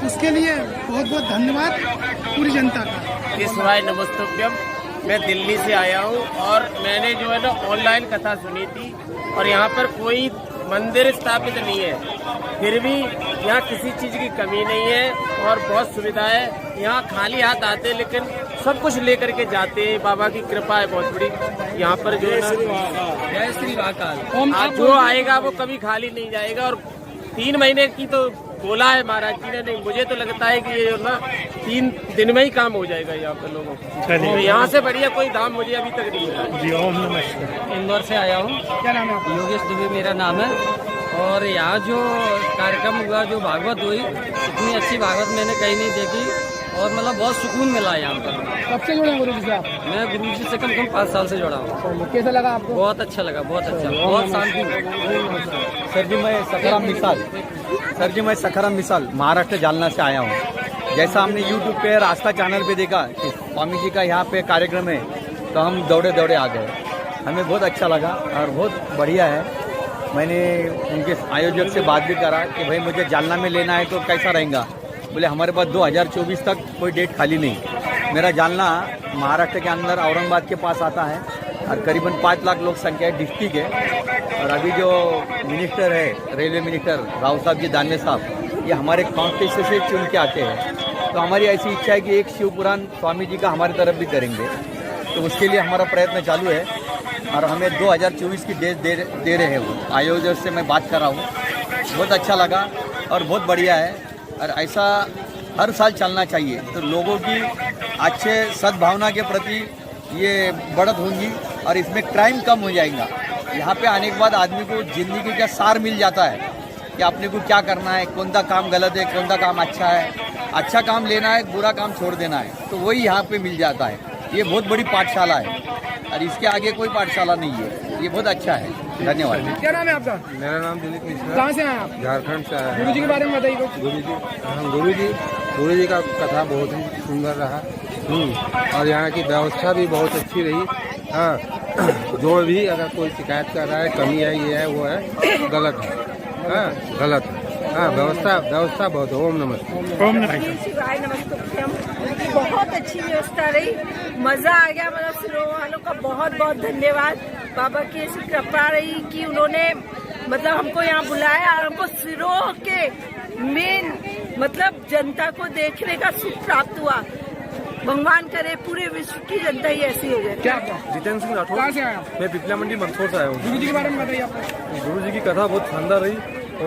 उसके लिए बहुत बहुत धन्यवाद पूरी जनता का। शिवाय नमस्तुभ्यम। मैं दिल्ली से आया हूँ और मैंने जो है ना ऑनलाइन कथा सुनी थी और यहाँ पर कोई मंदिर स्थापित नहीं है, फिर भी यहाँ किसी चीज़ की कमी नहीं है और बहुत सुविधा है। यहाँ खाली हाथ आते हैं लेकिन सब कुछ लेकर के जाते हैं। बाबा की कृपा है बहुत बड़ी यहाँ पर जो है ना। जय श्री महाकाल। आज जो आएगा वो कभी खाली नहीं जाएगा और 3 महीने की तो बोला है महाराज जी ने, नहीं मुझे तो लगता है कि ये ना 3 दिन में ही काम हो जाएगा यहाँ पे लोगों को। तो यहाँ से बढ़िया कोई धाम मुझे अभी तक नहीं मिला। जी ओम नमस्कार। इंदौर से आया हूँ। क्या नाम है आपका? योगेश दुबे मेरा नाम है। और यहाँ जो कार्यक्रम हुआ, जो भागवत हुई, इतनी अच्छी भागवत मैंने कहीं नहीं देखी और मतलब बहुत सुकून मिला है यहाँ पर। कब से जुड़े हैं गुरु जी से आप? मैं गुरु जी से कम 5 साल से जुड़ा हूँ। कैसा लगा आपको? बहुत अच्छा लगा, बहुत अच्छा, बहुत शांति। सर जी मैं सखाराम मिसाल महाराष्ट्र जालना से आया हूँ। जैसा हमने यूट्यूब पे रास्ता चैनल पे देखा कि स्वामी जी का यहाँ पे कार्यक्रम है तो हम दौड़े दौड़े आ गए। हमें बहुत अच्छा लगा और बहुत बढ़िया है। मैंने उनके आयोजक से बात भी करा कि भाई मुझे जालना में लेना है तो कैसा रहेगा। बोले हमारे पास 2024 तक कोई डेट खाली नहीं। मेरा जालना महाराष्ट्र के अंदर औरंगाबाद के पास आता है और करीबन 5 लाख लोग संख्या है, डिस्ट्रिक्ट है। और अभी जो मिनिस्टर है रेलवे मिनिस्टर राव साहब जी दानवे साहब, ये हमारे कॉन्स्टिट्यूंसी से चुन के आते हैं। तो हमारी ऐसी इच्छा है कि एक शिव पुराण स्वामी जी का हमारी तरफ भी करेंगे, तो उसके लिए हमारा प्रयत्न चालू है और हमें 2024 की डेट दे रहे हैं। वो आयोजक से मैं बात कर रहा हूँ। बहुत अच्छा लगा और बहुत बढ़िया है और ऐसा हर साल चलना चाहिए तो लोगों की अच्छे सद्भावना के प्रति ये बढ़त होंगी और इसमें क्राइम कम हो जाएगा। यहाँ पे आने के बाद आदमी को ज़िंदगी का सार मिल जाता है कि अपने को क्या करना है, कौन सा काम गलत है, कौन सा काम अच्छा है। अच्छा काम लेना है, बुरा काम छोड़ देना है, तो वही यहाँ पे मिल जाता है। ये बहुत बड़ी पाठशाला है और इसके आगे कोई पाठशाला नहीं है। ये बहुत अच्छा है। धन्यवाद। क्या नाम है आपका? मेरा नाम दिलीप मिश्रा। कहाँ से आए आप? झारखंड से आया। गुरु जी के बारे में बताइए कुछ। गुरु जी का कथा बहुत ही सुंदर रहा और यहाँ की व्यवस्था भी बहुत अच्छी रही। हाँ, जो भी अगर कोई शिकायत कर रहा है, कमी है, ये है वो है, गलत है। हाँ, गलत है। हाँ, व्यवस्था बहुत। ओम नमस्ते। ओम नमस्ते। शिवाय नमस्तुभ्यम। बहुत अच्छी व्यवस्था रही, मजा आ गया। मतलब सिरोह वालों का बहुत बहुत धन्यवाद। बाबा की ऐसी कृपा रही कि उन्होंने मतलब हमको यहाँ बुलाया और हमको सिरोह के मेन मतलब जनता को देखने का सुख प्राप्त हुआ। भगवान करे पूरे विश्व की जनता ही ऐसी हो जाए। क्या जितेंद्र सिंह राठौर। कहाँ से आए आप? मैं पिपला मंडी मंदसौर से आया हूँ। गुरु जी के बारे में बताइए आपको। गुरु जी की कथा बहुत शानदार रही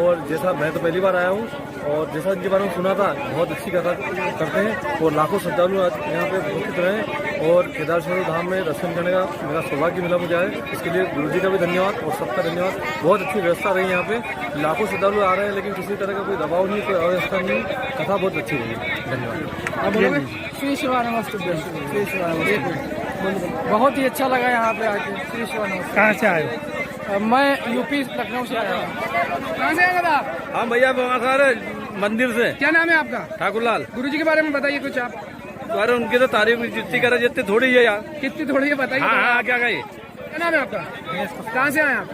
और जैसा मैं तो पहली बार आया हूँ और जैसा इनके बारे में सुना था, बहुत अच्छी कथा करते हैं और लाखों श्रद्धालु आज यहाँ पे उपस्थित रहे और केदारेश्वर धाम में दर्शन करने का मेरा सौभाग्य मिला मुझे आए। इसके लिए गुरु जी का भी धन्यवाद और सबका धन्यवाद। बहुत अच्छी व्यवस्था रही यहाँ पे। लाखों श्रद्धालु आ रहे हैं लेकिन किसी तरह का कोई दबाव नहीं, कोई अव्यवस्था नहीं। कथा बहुत अच्छी रही। धन्यवाद। श्री शिवाय नमस्तुभ्यम। श्री शिवाय। बहुत ही अच्छा लगा यहाँ पे आके। श्री शिवाय नमस्ते। कहाँ से आए? मैं यूपी लखनऊ से आया हूँ। कहाँ से आए आप? हाँ भैया, मंदिर से। क्या नाम है आपका? ठाकुरलाल। गुरु जी के बारे में बताइए कुछ आप। अरे उनकी तो तारीफ जितनी करे जितनी थोड़ी है यार। कितनी थोड़ी है बताइए। हाँ, क्या कहिए। क्या नाम है आपका? कहाँ से आए आप?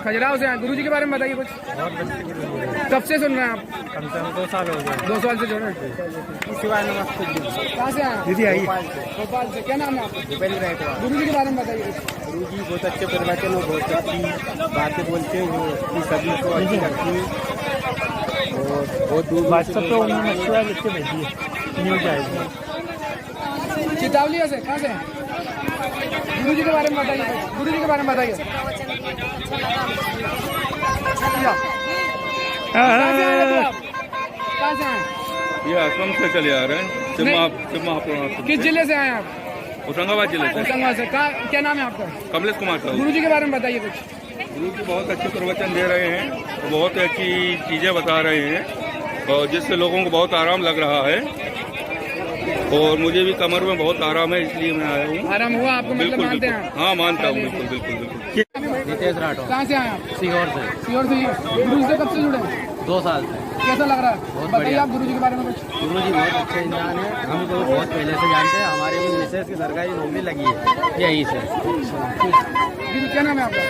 खजुराहो से आए। गुरु जी के बारे में बताइए कुछ। कब से सुन रहे हैं आप? कम से कम 2 साल हो गए। 2 साल से जुड़े। शिवाय नमस्ते। कहाँ से आए? दीदी आई भोपाल से। क्या नाम है आपका? गुरु जी के बारे में बताइए कुछ। गुरु जी बहुत अच्छे प्रवचन और बहुत अच्छी बातें बोलते हैं जो सभी को अच्छी करती है और बहुत दूर व्हाट्सएप पे उन्होंने मशवरा लिख के भेजी न्यूज आएगी। चितावलिया से। कहाँ से? गुरु जी के बारे में बताइए। गुरु जी के बारे में बताइए। कहाँ से आए? ये आश्रम से चले आ रहे हैं। किस जिले से आए आप? होशंगाबाद जिले से। होशंगाबाद से। क्या नाम है आपका? कमलेश कुमार साहब। गुरु जी के बारे में बताइए कुछ। गुरु जी बहुत अच्छे प्रवचन दे रहे हैं, बहुत अच्छी चीज़ें बता रहे हैं और जिससे लोगों को बहुत आराम लग रहा है और मुझे भी कमर में बहुत आराम है, इसलिए मैं आया हूँ। आराम हुआ आपको? मतलब मानते हैं? हाँ, मानता हूँ। बिल्कुल। नितेश राठौर। कहाँ से आए आप? सीहोर से। सीहोर से। गुरु जी से कब से जुड़े? 2 साल से। कैसा लग रहा है? बताइए आप गुरु जी के बारे में कुछ। गुरु जी बहुत अच्छे इंसान है, हम तो बहुत पहले से जानते हैं। हमारे भी मिसेज की सरकारी नौकरी लगी है यहीं से। दीदी क्या नाम है आपका?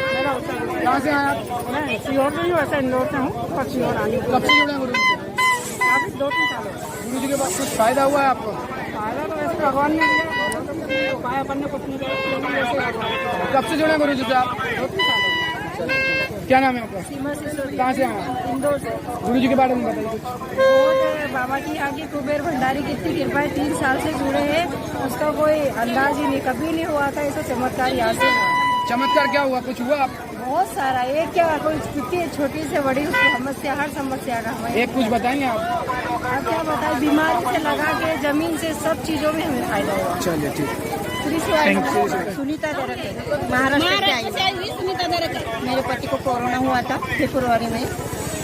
कहाँ से आए आप? मैं सीहोर से ही, वैसे इंदौर से हूँ पर सीहोर आने। कब से जुड़े हैं गुरु जी से? काफी 2-3 साल। गुरु जी के बाद कुछ फायदा हुआ है आपको? फायदा तो वैसे भगवान ने दिया। उपाय अपन ने कुछ नहीं किया। कब से जुड़े गुरु जी से आप? 2-3 साल क्या नाम है आपका? सीमा सिसोदिया। कहाँ से आए? इंदौर से। गुरु जी के बारे में बताइए कुछ। बहुत बाबा की आगे कुबेर भंडारी की इतनी कृपा है, 3 साल से जुड़े हैं, उसका कोई अंदाज ही नहीं, कभी नहीं हुआ था ऐसा चमत्कार यहाँ से हुआ। चमत्कार क्या हुआ? कुछ हुआ? बहुत सारा, ये क्या कोई कितनी छोटी से बड़ी समस्या, हर समस्या का हमें एक कुछ बताएंगे आप? अब क्या बताएं, बीमारी से लगा के जमीन से सब चीजों में हमें फायदा हुआ। चलिए ठीक। सुनीता दरक, महाराष्ट्र से आई हूँ। सुनीता दरक, मेरे पति को कोरोना हुआ था फरवरी में,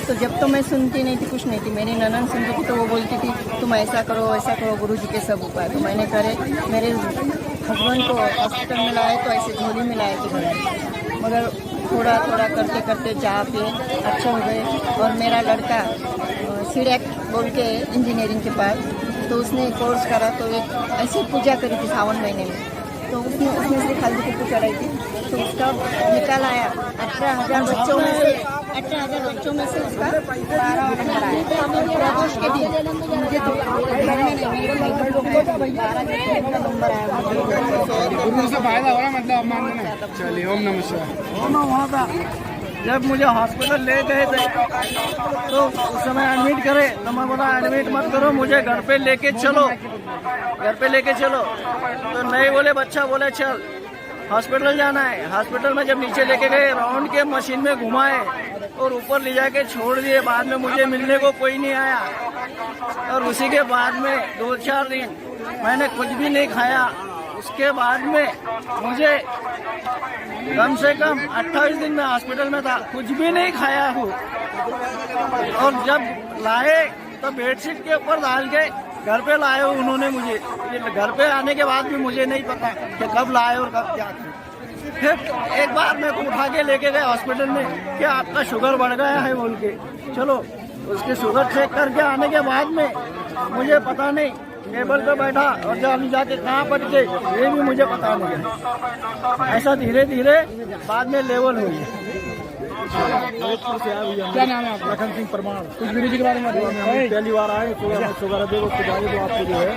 तो जब तो मैं सुनती नहीं थी, कुछ नहीं थी, मेरी ननन सुनती थी तो वो बोलती थी तुम ऐसा करो गुरु जी के सब उपाय, तो मैंने करे। मेरे हस्बैंड को हॉस्पिटल में लाए तो ऐसे झोली में लाए थे घर, मगर थोड़ा थोड़ा करते करते चाह पिए अच्छा हो गए। और मेरा लड़का सीडेक बोल के इंजीनियरिंग के पास, तो उसने कोर्स करा, तो एक ऐसी पूजा करी थी सावन महीने में, तो उसमें से खाली की पूजा चढ़ाई थी, तो उसका निकाल आया 18,000 बच्चों में से, 18,000 बच्चों में से उसका 12 नंबर आया। प्रदोष के दिन मुझे तो घर में नहीं, मेरे भाई लोग 12 नंबर आया। गुरु से फायदा हो रहा मतलब आप मान रहे हैं? चलिए, ओम नमः शिवाय। वहाँ पर जब मुझे हॉस्पिटल ले गए थे तो उस समय एडमिट करे, तो मैं बोला एडमिट मत करो, मुझे घर पे लेके चलो, घर पे लेके चलो। तो नहीं बोले, बच्चा बोले चल हॉस्पिटल जाना है। हॉस्पिटल में जब नीचे लेके गए, राउंड के मशीन में घुमाए और ऊपर ले जाके छोड़ दिए। बाद में मुझे मिलने को कोई नहीं आया, और उसी के बाद में 2-4 दिन मैंने कुछ भी नहीं खाया। उसके बाद में मुझे कम से कम 28 दिन में हॉस्पिटल में था, कुछ भी नहीं खाया हूँ। और जब लाए तो बेडशीट के ऊपर डाल के घर पे लाए हो उन्होंने मुझे। घर पे आने के बाद भी मुझे नहीं पता कि कब लाए और कब क्या किया। फिर एक बार मेरे को उठा के लेके गए हॉस्पिटल में कि आपका शुगर बढ़ गया है बोल के। चलो, उसके शुगर चेक करके आने के बाद में मुझे पता नहीं, टेबल पे बैठा और जाके कहाँ पट गए ये भी मुझे पता नहीं है। ऐसा धीरे धीरे बाद में लेवल हुई। क्या नाम है आपका? लखन सिंह परमार। कुछ गुरु जी के बारे में बताइए। पहली बार आए तो शुगर देखो तो आपको जो है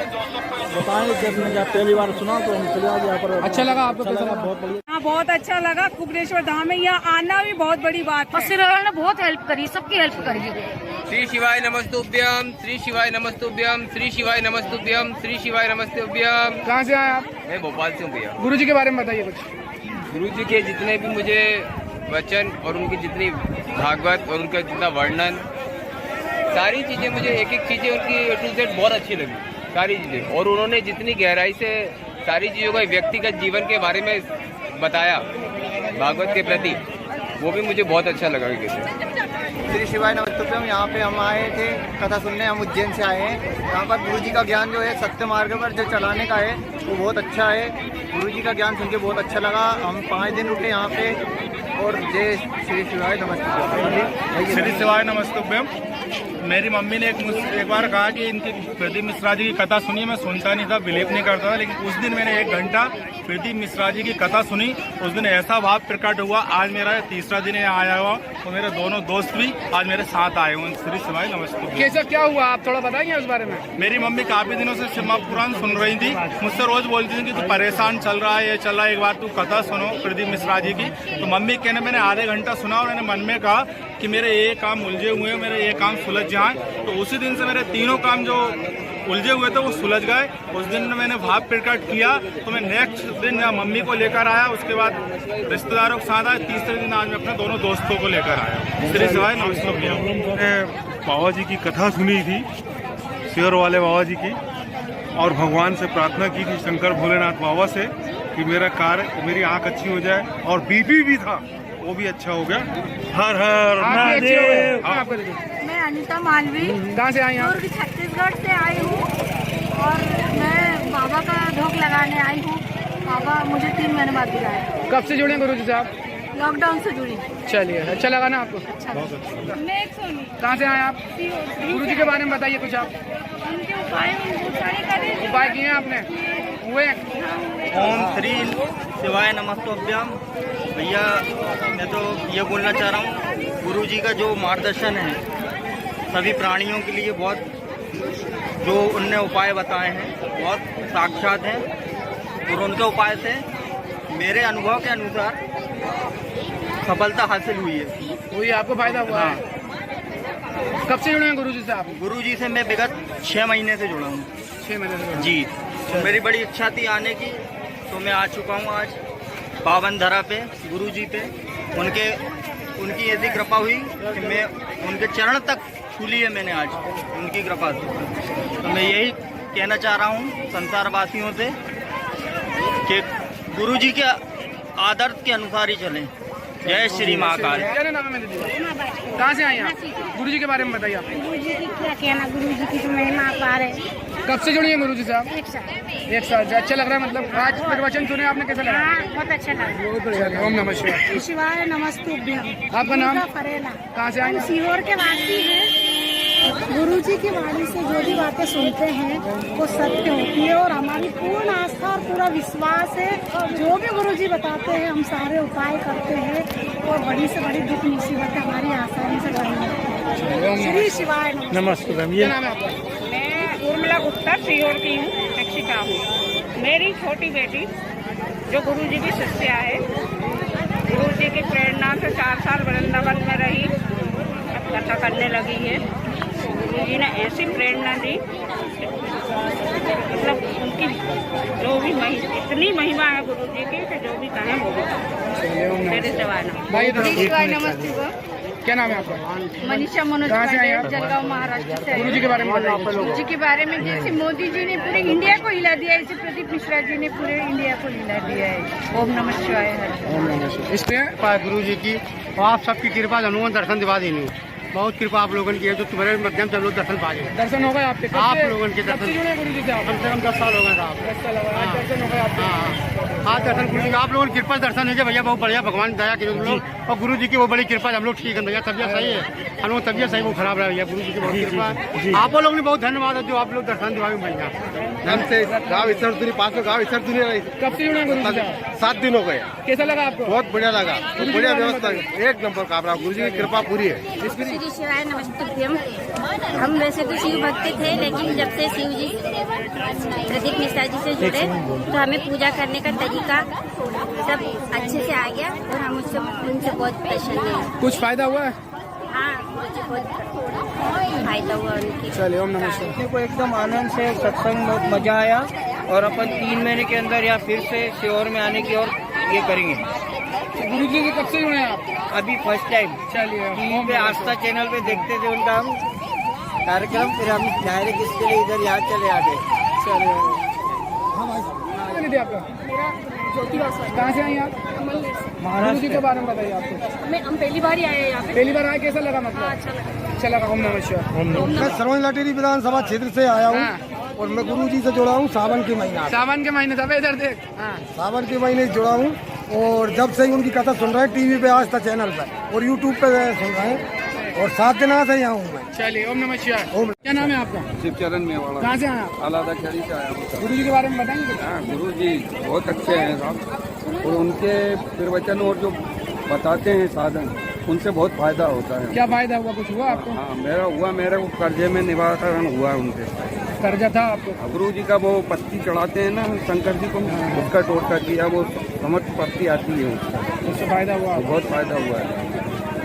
बताएं, जब पहली बार सुना तो हम चले यहाँ पर। अच्छा लगा आपको? कैसा लगा? बहुत बढ़िया। हाँ, बहुत अच्छा लगा। कुबेरेश्वर धाम में यहाँ आना भी बहुत बड़ी बात है। श्रीनगर ने बहुत हेल्प करी, सबकी हेल्प करी। श्री शिवाय नमस्तुभ्यम, श्री शिवाय नमस्तुभ्यम, श्री शिवाय नमस्तुभ्यम, श्री शिवाय नमस्तुभ्यम। कहाँ से आए आप? मैं भोपाल से हूँ भैया। गुरु जी के बारे में बताइए कुछ। गुरु जी के जितने भी मुझे वचन और उनकी जितनी भागवत और उनका जितना वर्णन, सारी चीज़ें मुझे एक चीज़ें उनकी A to Z बहुत अच्छी लगी, सारी चीज़ें। और उन्होंने जितनी गहराई से सारी चीज़ों का व्यक्तिगत जीवन के बारे में बताया भागवत के प्रति, वो भी मुझे बहुत अच्छा लगा। श्री शिवाय नमस्तुभ्यम। यहाँ पे हम आए थे कथा सुनने, हम उज्जैन से आए हैं। यहाँ पर गुरु जी का ज्ञान जो है सत्य मार्ग पर जो चलाने का है वो बहुत अच्छा है। गुरु जी का ज्ञान सुन के बहुत अच्छा लगा। हम 5 दिन रुके यहाँ पे। और जय श्री शिवाय नमस्तुभ्यम। श्री शिवाय नमस्तुभ्यम। मेरी मम्मी ने एक बार कहा कि इनकी प्रदीप मिश्रा जी की कथा सुनी। मैं सुनता नहीं था, बिलीव नहीं करता था, लेकिन उस दिन मैंने 1 घंटा प्रदीप मिश्रा जी की कथा सुनी। उस दिन ऐसा भाव प्रकट हुआ। आज मेरा 3रा दिन यहाँ आया हुआ और मेरे दोनों दोस्त भी आज मेरे साथ आए हुए। श्री शिवाय नमस्तुभ्यम। कैसा क्या हुआ आप थोड़ा बताएंगे उस बारे में? मेरी मम्मी काफी दिनों से शिव पुराण सुन रही थी, मुझसे रोज बोलती थी कि तू परेशान चल रहा है, ये चल रहा है, एक बार तू कथा सुनो प्रदीप मिश्रा जी की। तो मम्मी कहने मैंने आधे घंटा सुना और मैंने मन में कहा कि मेरे ये काम उलझे हुए हैं, मेरे ये काम सुलझ जाएं। तो उसी दिन से मेरे 3 काम जो उलझे हुए थे वो सुलझ गए। उस दिन मैंने भाव प्रकट किया तो मैं नेक्स्ट दिन मम्मी को लेकर आया, उसके बाद रिश्तेदारों के साथ आया, 3रे दिन आज मैं अपने दोनों दोस्तों को लेकर आया। श्री शिवाय नमस्तुभ्यम। बाबा जी की कथा सुनी थी, शेर वाले बाबा जी की, और भगवान से प्रार्थना की थी शंकर भोलेनाथ बाबा से कि मेरा कार्य, मेरी आंख अच्छी हो जाए, और बीपी भी था वो भी अच्छा हो गया। हर हर महादेव। मैं अनिता मालवी। कहाँ से आई? दुर्ग छत्तीसगढ़ से आई हूँ और मैं बाबा का ढोक लगाने आई हूँ। बाबा मुझे 3 महीने बाद बुलाए। कब से जुड़े गुरु जी से आप? लॉकडाउन से जुड़ी। चलिए, अच्छा लगा ना आपको? अच्छा। मैं एक सोनी। कहाँ से आए आप? गुरु जी के बारे में बताइए कुछ आप। उनके उपाय किए आपने हुए? ओम श्री शिवाय नमस्तुभ्यम। भैया मैं तो ये बोलना चाह रहा हूँ, गुरु जी का जो मार्गदर्शन है सभी प्राणियों के लिए बहुत, जो उनने उपाय बताए हैं बहुत साक्षात हैं। और उनके उपाय से मेरे अनुभव के अनुसार सफलता हासिल हुई है। वही आपको फायदा हुआ है। कब से जुड़े हैं गुरुजी से आप? गुरुजी से मैं विगत 6 महीने से जुड़ा हूँ। 6 महीने से जी। तो मेरी बड़ी इच्छा थी आने की, तो मैं आ चुका हूँ आज पावन धरा पे, गुरुजी पे। उनकी ऐसी कृपा हुई कि मैं उनके चरण तक छू लिए मैंने आज उनकी कृपा से। तो मैं यही कहना चाह रहा हूँ संसार वासियों से कि गुरुजी के आदर्श के अनुसार ही चलें। जय श्री महाकाल। क्या नाम है मेरे दीदी? कहाँ से आए आप? गुरुजी के बारे में बताइए आप। गुरुजी की क्या कहना, गुरुजी की तो महिमा अपार है। कब से जुड़ी हैं गुरुजी से आप? 1 साल। 1 साल से। अच्छा लग रहा है, मतलब आज प्रवचन सुने आपने, कैसा लगा? हाँ, बहुत अच्छा लगा। बहुत बढ़िया। ओम नमः शिवाय। शिवाय नमस्तुभ्यम। आपका नाम? फरेला। कहाँ से आए? सीहोर के वासी हैं। गुरुजी की वाणी से जो भी बातें सुनते हैं वो सत्य होती है और हमारी पूर्ण आस्था और पूरा विश्वास है। जो भी गुरुजी बताते हैं हम सारे उपाय करते हैं और बड़ी से बड़ी दुख मुसीबत हमारी आसानी से टल जाती है। श्री शिवाय नमस्ते। क्या नाम है आपका? मैं उर्मिला गुप्ता सीहोर की हूँ, शिक्षिका हूँ। मेरी छोटी बेटी जो गुरुजी की शिष्या है, गुरुजी की प्रेरणा से 4 साल वृंदावन में रही, अब कथा करने लगी है। गुरुजी ने ऐसी प्रेरणा दी, मतलब उनकी जो भी इतनी महिमा है गुरुजी की कि जो भी कहें वो भी। मेरे जवान नमस्ते। क्या नाम है आपका? मनीषा मनोज जलगांव महाराष्ट्र से। गुरुजी के बारे में बताइए। गुरुजी के बारे में जैसे मोदी जी ने पूरे इंडिया को हिला दिया, ऐसे प्रदीप मिश्रा जी ने पूरे इंडिया को हिला दिया है। ओम नमः शिवाय। ओम नमः शिवाय। इस पे गुरुजी की और आप सबकी कृपा हनुमान दर्शन दिवा देनी। बहुत कृपा आप लोगों की है, तो तुम्हारे माध्यम से हम लोग दर्शन पा गए। दर्शन हो गए आपके? आप लोगों के दर्शन गुरुजी से कम से कम 10 साल हो गए साहब। 10 साल हो गए। दर्शन हो गए आपके? हाँ, दर्शन गुरु जी आप लोगों की कृपा दर्शन है भैया, बहुत बढ़िया, भगवान दया के लोग और गुरु जी की वो बड़ी कृपा हम लोग ठीक है भैया। तबियत सही है, हम लोग तबियत सही, वो खराब रहा भैया। गुरु जी की बहुत कृपा। आप लोगों ने बहुत धन्यवाद है जो आप लोग दर्शन दिवाए भैया। हमसे गाँव इसरतुनी 5 गाँव इसरतुनी रही। कब से जुड़े गुरु जी? 7 दिन हो गए। कैसा लगा आपको? बहुत बढ़िया लगा, बढ़िया व्यवस्था, एक नंबर काम रहा। गुरु जी की कृपा पूरी है। श्री शिवाय नमस्तुभ्यम। हम वैसे तो शिव भक्त थे, लेकिन जब से शिव जी प्रदीप मिश्रा जी से जुड़े तो हमें पूजा करने का तरीका सब अच्छे से आ गया और हम उनसे बहुत प्रसन्न हैं। कुछ फायदा हुआ है? हाँ, मुझे बहुत फायदा हुआ उनकी। चलिए, ओम नमः शिवाय। को एकदम आनंद से सत्संग में मजा आया और अपन 3 महीने के अंदर या फिर से सीहोर में आने की और ये करेंगे। गुरु जी कब से जुड़े हैं आप? अभी फर्स्ट टाइम। चलिए, टीवी पे आस्था चैनल पे देखते थे उनका हम कार्यक्रम, फिर हम डायरेक्ट इसके लिए इधर यहाँ चले आ गए। चलिए। आपका कहाँ से आई आप? गुरु जी के बारे में बताइए आपको। हम पहली बार ही आए हैं यहाँ पे। पहली बार आए, कैसा लगा? मतलब अच्छा लगा। ओम नमः शिवाय। मैं सरवण लाटेरी विधानसभा क्षेत्र से आया हूँ और मैं गुरु जी से जुड़ा हूँ सावन के महीना। सावन के महीने से इधर देख। सावन के महीने से जुड़ा हूँ और जब से उनकी कथा सुन रहे हैं टीवी पे आस्था चैनल पर और यूट्यूब पे सुन रहे हैं और 7 दिन से यहाँ हूँ मैं। चलिए, ओम नमः शिवाय। क्या नाम है आपका? शिवचरण मेवाड़ा। कहाँ से आए आप? अलादा खेड़ी से आया हूँ। गुरु जी के बारे में बताएंगे? गुरु जी बहुत अच्छे हैं साहब और उनके प्रवचन और जो बताते हैं साधन, उनसे बहुत फायदा होता है। क्या फायदा हुआ? कुछ हुआ आपको? हाँ, मेरे को कर्जे में निवारण हुआ उनके। कर्जा था आपको? गुरु जी का वो पत्ती चढ़ाते हैं ना शंकर जी को, उसका टोटका किया, वो समर्थ पत्ती आती है उससे फायदा हुआ? बहुत फायदा हुआ है।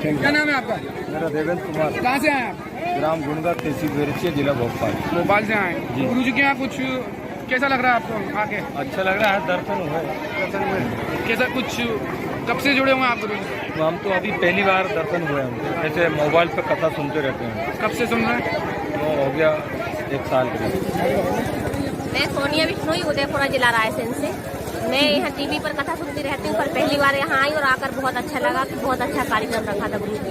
क्या नाम है आपका? मेरा देवेंद्र कुमार। कहाँ से आए आप? ग्राम गुंडा तहसील बेरचिया, जिला भोपाल। भोपाल से आए। गुरु जी के यहाँ कुछ कैसा लग रहा है आपको आके? अच्छा लग रहा है, दर्शन हुए। दर्शन हुए कैसा? कुछ कब से जुड़े हुए हैं आप गुरु जी? हम तो अभी पहली बार दर्शन हुए हैं। ऐसे मोबाइल पर कथा सुनते रहते हैं। कब से सुन रहे हैं? वो हो गया 1 साल करीब। मैं सोनिया विष्णोई, उदयपुरा जिला रायसेन से। मैं यहाँ टीवी पर कथा सुनती रहती हूँ, पर पहली बार यहाँ आई और आकर बहुत अच्छा लगा। बहुत अच्छा कार्यक्रम रखा था गुरु जी ने।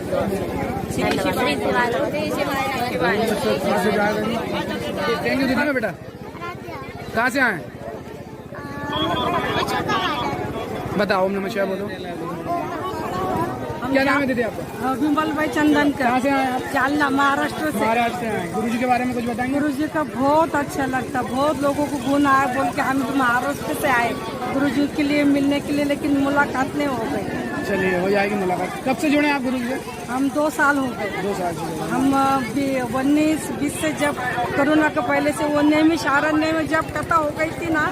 बेटा कहाँ से आए? बताओ। ओम नमः शिवाय बोलो। क्या नाम है दीदी आपका? विमल भाई चंदन का। कहाँ से आए आप? जालना, महाराष्ट्र से। महाराष्ट्र से आए। गुरु जी के बारे में कुछ बताएंगे? गुरु जी का बहुत अच्छा लगता, बहुत लोगों को गुण आया बोल के हम महाराष्ट्र से आए गुरु जी के लिए मिलने के लिए, लेकिन मुलाकात नहीं हो गई। चलिए, हो जाएगी मुलाकात। कब से जुड़े आप गुरु जी? हम 2 साल हो गए। 2 साल से। हम 19-20 से, जब कोरोना के पहले से वो नेमी शारण्य में जब कथा हो गई थी ना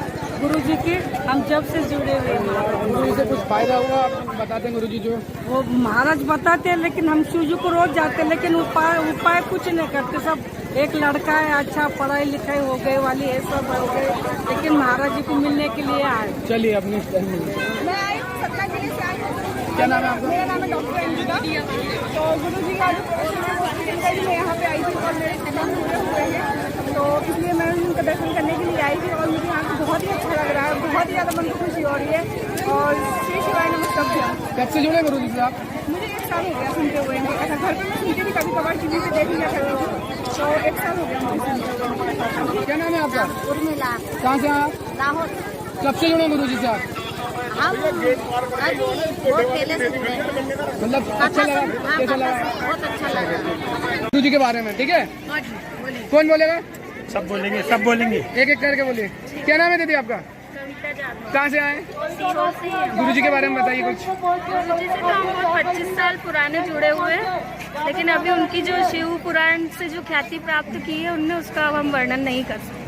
गुरुजी की हम जब से जुड़े हुए हैं। गुरुजी से कुछ फायदा हुआ आप बताते हैं गुरुजी जो वो महाराज बताते हैं, लेकिन हम शिवजी को रोज जाते हैं, लेकिन उपाय कुछ नहीं करते। सब एक लड़का है, अच्छा पढ़ाई लिखाई हो गई वाली है, सब हो गए, लेकिन महाराज जी को मिलने के लिए आए। चलिए अपने मैं आई हूँ सतना जिले से आई हूँ। क्या नाम है आपका? मेरा नाम है डॉक्टर अंजिता। तो गुरु जी का जो मैं यहाँ पे आई थी और मेरे एग्जाम पूरे हुए हैं, तो इसलिए मैं उनका दर्शन करने के लिए आई थी और मुझे यहाँ पे बहुत ही अच्छा लग रहा है, बहुत ही ज़्यादा मन को खुशी हो रही है। और श्री शिवाय नमस्कार। कब से जुड़े गुरु जी से आप? मुझे 1 साल हो गया सुनते हुए। ऐसा घर पे मैं सुनती थी, कभी कभार टीवी पे देख लिया करती थी, तो 1 साल हो गया मुझे सुनते हुए। क्या नाम है आपका? उर्मिला। कहाँ से आप? लाहौर। कब से जुड़े गुरु जी से आप? हम बहुत पहले से जुड़े, मतलब अच्छा लगा, कैसा लगा? बहुत अच्छा लगा गुरु जी के बारे में, ठीक है? कौन बोलेगा? सब बोलेंगे, सब बोलेंगे। एक एक करके बोलिए। क्या नाम है दीदी आपका? कहाँ से आए? गुरु जी के बारे में बताइए कुछ। गुरु जी से तो हम 25 साल पुराने जुड़े हुए हैं, लेकिन अभी उनकी जो शिव पुराण से जो ख्याति प्राप्त की है, उनने उसका अब हम वर्णन नहीं कर सकते।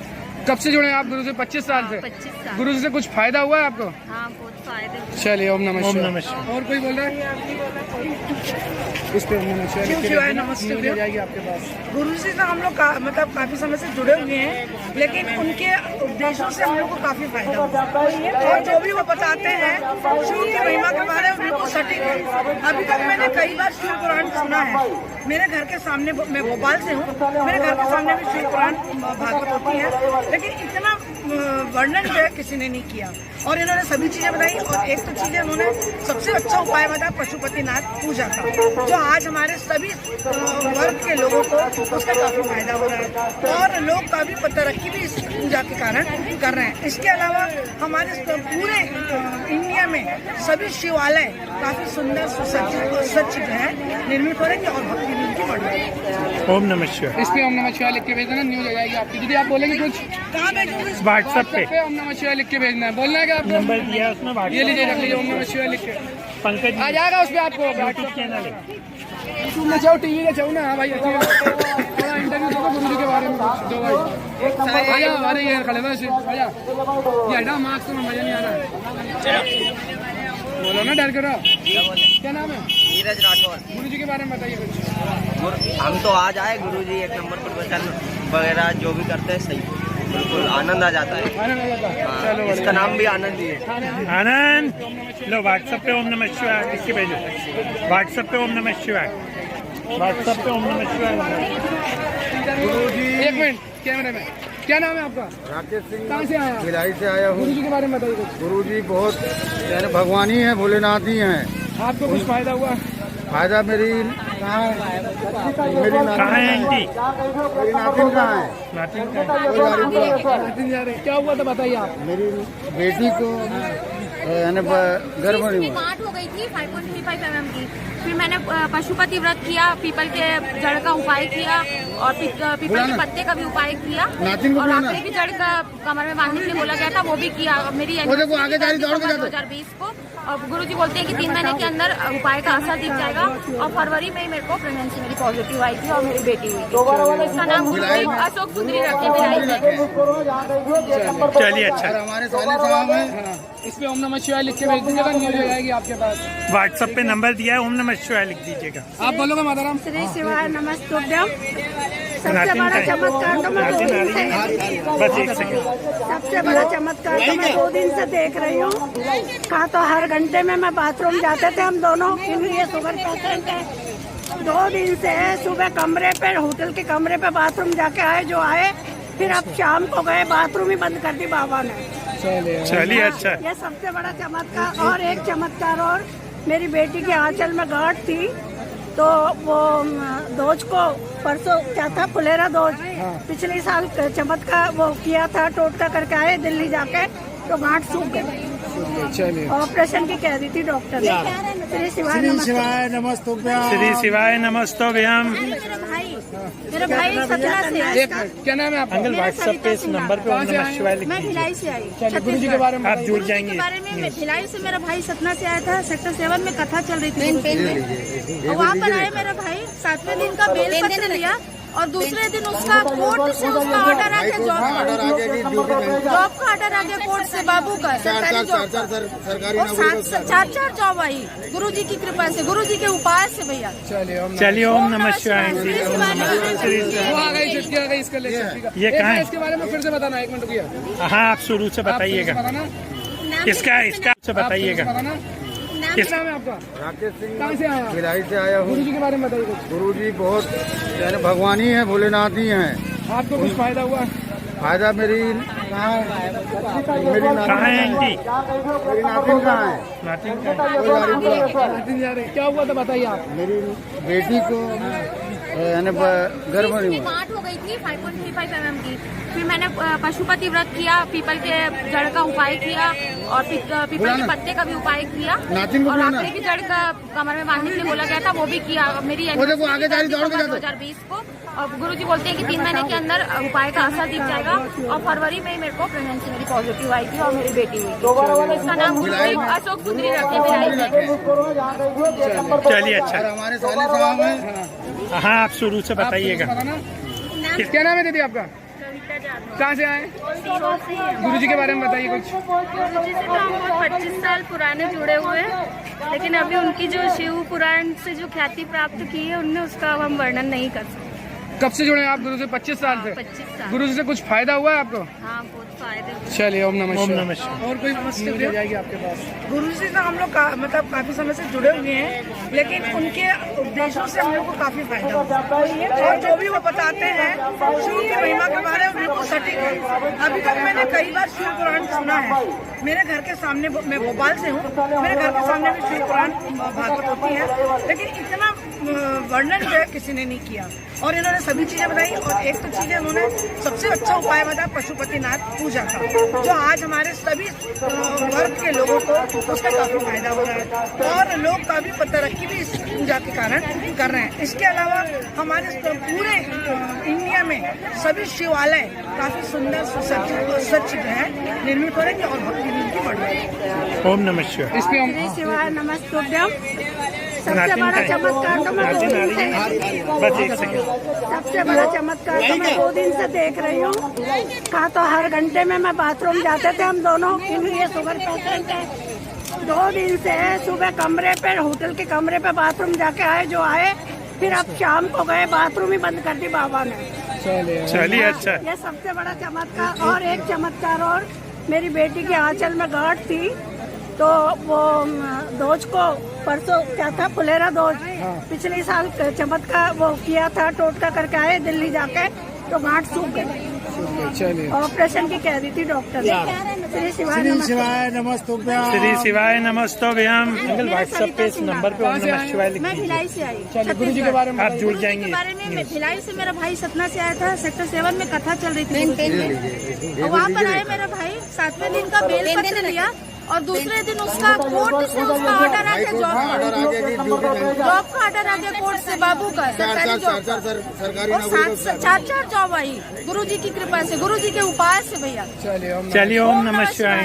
कब से जुड़े हैं आप गुरु से? 25 साल से। 25 साल। गुरु जी से कुछ फायदा हुआ है आपको? हाँ, बहुत फायदे। चलिए ओम नमः शिवाय। ओम नमः शिवाय। और कोई बोल रहा है? इस पे ओम नमः शिवाय लिख के शिवाय भेजना, नमस्ते न्यूज़ आ जाएगी आपके पास। गुरु जी से हम लोग मतलब काफी समय से जुड़े हुए हैं, लेकिन उनके उपदेशों से हम लोग को काफी फायदा होता है और जो भी वो बताते हैं शिव की महिमा के बारे में बिल्कुल सटीक है। अभी तक मैंने कई बार शिव पुराण सुना है। मेरे घर के सामने, मैं भोपाल से हूँ, मेरे घर के सामने भी शिव पुराण भागवत होती है, लेकिन इतना वर्णन जो है किसी ने नहीं किया। और इन्होंने सभी चीजें बताई, और एक तो चीजें उन्होंने सबसे अच्छा उपाय बताया पशुपतिनाथ पूजा का, जो आज हमारे सभी वर्ग के लोगों को उसका काफी फायदा हो रहा है और लोग काफी तरक्की भी इस पूजा के कारण कर रहे हैं। इसके अलावा हमारे पूरे इंडिया में सभी शिवालय काफी सुंदर सुसज्जित और स्वच्छ जो है निर्मित हो रहे हैं और भक्ति भी उनकी बढ़ रही है। ओम नमः शिवाय। इस पे ओम नमः शिवाय लिख के भेजना, न्यूज़ आ जाएगी आपकी। दीदी आप बोलेंगे कुछ? कहाँ भेजोगे? व्हाट्सएप पे ओम नमः शिवाय लिख के भेजना है। बोलना है क्या आपको? नंबर दिया है उसमें, ये लीजिए, रख लीजिए ओम नमः शिवाय लिख के। पंकज आ जाएगा उस पे आपको। यूट्यूब चैनल है। सुनना चाहो टीवी का चाहो ना? हाँ भाई, थोड़ा इंटरव्यू दो गुरु जी के बारे में दो भाई। आजा हमारे ये खड़े बस आजा, ये हटा मास्क में मजा नहीं आ रहा। बोलो ना, डर करो। क्या नाम है? नीरज राठौर। गुरु जी के बारे में बताइए कुछ। हम तो आज आए, गुरु जी 1 नंबर प्रवचन वगैरह जो भी करते हैं सही, बिल्कुल आनंद आ जाता है। आनंद आ जाता है। चलो, इसका नाम भी आनंद ही है। आनंद लो, व्हाट्सएप पे ओम नमः शिवाय लिख के भेजो। व्हाट्सएप पे ओम नमः शिवाय, व्हाट्सएप पे ओम नमः शिवाय। एक मिनट कैमरे में। क्या नाम है आपका? राकेश सिंह। कहाँ से आया? भिलाई से आया हूँ। गुरु जी के बारे में बताइए कुछ। गुरु जी बहुत यानी भगवान ही है, भोलेनाथ ही हैं। आपको कुछ फायदा हुआ? फायदा मेरी कहाँ है? मेरी कहाँ है आंटी? मेरी नातिन कहाँ है? नातिन जा रहे। क्या हुआ था बताइए आप। मेरी बेटी को यानी गर्भवती गांठ हो गई थी 5.35 mm की। फिर मैंने पशुपति व्रत किया, पीपल के जड़ का उपाय किया और पीपल के पत्ते का भी उपाय किया, और आखिरी की जड़ का कमर में बांधने के लिए बोला गया था, वो भी किया। मेरी 2020 को और गुरुजी बोलते हैं कि 3 महीने के अंदर उपाय का असर दिख जाएगा, और फरवरी में ही मेरे को प्रेगनेंसी मेरी पॉजिटिव आई थी और मेरी बेटी हुई थी। इसका नाम गुरुजी अशोक सुंदरी रखे भिलाई। चलिए अच्छा। हमारे साले साहब हैं, इस पे ओम नमः शिवाय लिख के भेज दीजिएगा, न्यूज़ आ जाएगी आपके पास। व्हाट्सएप पे नंबर दिया है, ओम नमः शिवाय लिख दीजिएगा। आप बोलोगे माताराम? श्री शिवाय नमस्तुभ्यम। सबसे बड़ा चमत्कार तो मैं 2 दिन से, बस 1 सेकंड। सबसे बड़ा चमत्कार तो मैं 2 दिन से देख रही हूँ। कहा तो हर घंटे में मैं बाथरूम जाते थे हम दोनों, क्योंकि ये शुगर पेशेंट है। 2 दिन से सुबह कमरे पे, होटल के कमरे पे बाथरूम जाके आए जो आए, फिर अब शाम को गए, बाथरूम ही बंद कर दी बाबा ने। चलिए अच्छा। ये सबसे बड़ा चमत्कार। और एक चमत्कार और, मेरी बेटी के आंचल में गांठ थी, तो वो दोज को परसों क्या था, फुलेरा दोज, पिछले साल चमत्कार वो किया था, टोटका करके आए दिल्ली जाके, तो गांठ सूख गई। ऑपरेशन की कह रही थी डॉक्टर ने। श्री शिवाय नमस्तुभ्यम। श्री शिवाय नमस्तुभ्यम। मेरा भाई सतना से है। क्या नाम है आपका? अंकल व्हाट्सएप पे इस नंबर पे ओम नमः शिवाय लिख मैं दीजिए। भिलाई से आई। गुरु जी के बारे में आप जुड़ जाएंगे। बारे में भिलाई से मेरा भाई सतना से आया था, सेक्टर 7 में कथा चल रही थी और वहाँ पर आए मेरा भाई 7वें दिन का बेल पत्र लिया और दूसरे दिन उसका कोर्ट से उसका ऑर्डर आ गया, जॉब का ऑर्डर आ गया कोर्ट से, बाबू का सरकारी जॉब, और 4 जॉब आई गुरुजी की कृपा से, गुरुजी के उपाय से भैया। चलिए ओम नमः शिवाय। वो आ गई, चुटकी आ गई, इसका ले ये कहाँ है? इसके बारे में फिर से बताना, 1 मिनट रुकिए। हाँ, आप शुरू से बताइएगा, इसका से बताइएगा। किस नाम है आपका? राकेश सिंह, कहाँ से आया? भिलाई से आया हूँ। गुरुजी के बारे में बताइए कुछ। गुरुजी बहुत यानी भगवान ही है, भोलेनाथ ही हैं। आपको कुछ फायदा हुआ? फायदा मेरी कहाँ है? मेरी कहाँ है आंटी? मेरी नातिन कहाँ है? नातिन जा रहे, क्या हुआ था बताइए आप। मेरी बेटी को यानी गर्भ नहीं हुआ, गांठ हो गई थी 5.35 mm की। फिर मैंने पशुपति व्रत किया, पीपल के जड़ का उपाय किया और पीपल के पत्ते का भी उपाय किया, और आखिरी की जड़ का कमर में बांधने के लिए बोला गया था, वो भी किया। मेरी 2020 को, और गुरुजी बोलते हैं कि 3 महीने के अंदर उपाय का असर दिख जाएगा, और फरवरी में ही मेरे को प्रेगनेंसी मेरी पॉजिटिव आई थी और मेरी बेटी हुई थी। इसका नाम अशोक सुंदरी रखे भिलाई। चलिए अच्छा, हमारे साले साहब हैं। हाँ, आप शुरू से बताइएगा। क्या नाम है दीदी आपका? कहाँ से आए? गुरुजी के बारे में बताइए कुछ। गुरुजी से तो हम 25 साल पुराने जुड़े हुए हैं, लेकिन अभी उनकी जो शिव पुराण से जो ख्याति प्राप्त की है, उनने उसका हम वर्णन नहीं कर सकते। कब से जुड़े हैं आप गुरु से? 25 साल से। 25 साल। गुरु से कुछ फायदा हुआ है आपको? हाँ, बहुत फायदे हुए। चलिए ओम नमः शिवाय। शिवाय। और कोई न्यूज़ हो जाएगी आपके पास? गुरु जी से हम लोग मतलब काफी समय से जुड़े हुए हैं, लेकिन उनके उपदेशों से हम लोग को काफी फायदा होता है, और जो भी वो बताते हैं शिव की महिमा के बारे में बिल्कुल सटीक है। अभी तक मैंने कई बार शिव पुराण सुना है। मेरे घर के सामने, मैं भोपाल से हूँ, मेरे घर के सामने भी शिव पुराण भागवत होती है, लेकिन इतना वर्णन जो है किसी ने नहीं किया। और इन्होंने सभी चीजें बताई, और एक तो चीजें उन्होंने सबसे अच्छा उपाय बताया पशुपतिनाथ पूजा का, जो आज हमारे सभी वर्ग के लोगों को उसका काफी फायदा हो रहा है, और लोग काफी तरक्की भी इस पूजा के कारण कर रहे हैं। इसके अलावा हमारे पूरे इंडिया में सभी शिवालय काफी सुंदर सुसज्जित है, निर्मित हो रहे हैं, और भक्ति भी उनकी बढ़ रही है। ओम नमः शिवाय। शिवाय नमस्तुभ्यम। सबसे बड़ा चमत्कार तो मैं 2 दिन से, बस 1 सेकंड, सबसे बड़ा चमत्कार तो मैं 2 दिन से देख रही हूँ। कहा तो हर घंटे में मैं बाथरूम जाते थे हम दोनों, ये शुगर पेशेंट है। 2 दिन से सुबह कमरे पे, होटल के कमरे पे बाथरूम जाके आए जो आए, फिर अब शाम को गए, बाथरूम ही बंद कर दी बाबा ने। चलिए अच्छा, ये सबसे बड़ा चमत्कार। और एक चमत्कार और, मेरी बेटी के आंचल में गांठ थी, तो वो दोज को परसों क्या था, फुलेरा दोज, पिछले साल चमत्कार वो किया था, टोटका करके आए दिल्ली जाके, तो गांठ सूख गई। ऑपरेशन की कह रही थी डॉक्टर। श्री शिवाय नमस्तुभ्यम। श्री शिवाय नमस्तुभ्यम। व्हाट्सएप पे इस नंबर पे ओम नमः शिवाय लिखिए। मैं भिलाई से आई। गुरु जी के बारे में आप जुड़ जाएंगे। के बारे में भिलाई से मेरा भाई सतना से आया था, सेक्टर 7 में कथा चल रही थी, और वहाँ पर आए मेरा भाई, 7वें दिन का बेल पत्र लिया, और दूसरे दिन उसका कोर्ट से उसका ऑर्डर आ गया, जॉब का ऑर्डर आ गया कोर्ट से, बाबू का सरकारी जॉब, और 4 जॉब आई गुरुजी की कृपा से, गुरुजी के उपाय से भैया। चलिए ओम नमः शिवाय।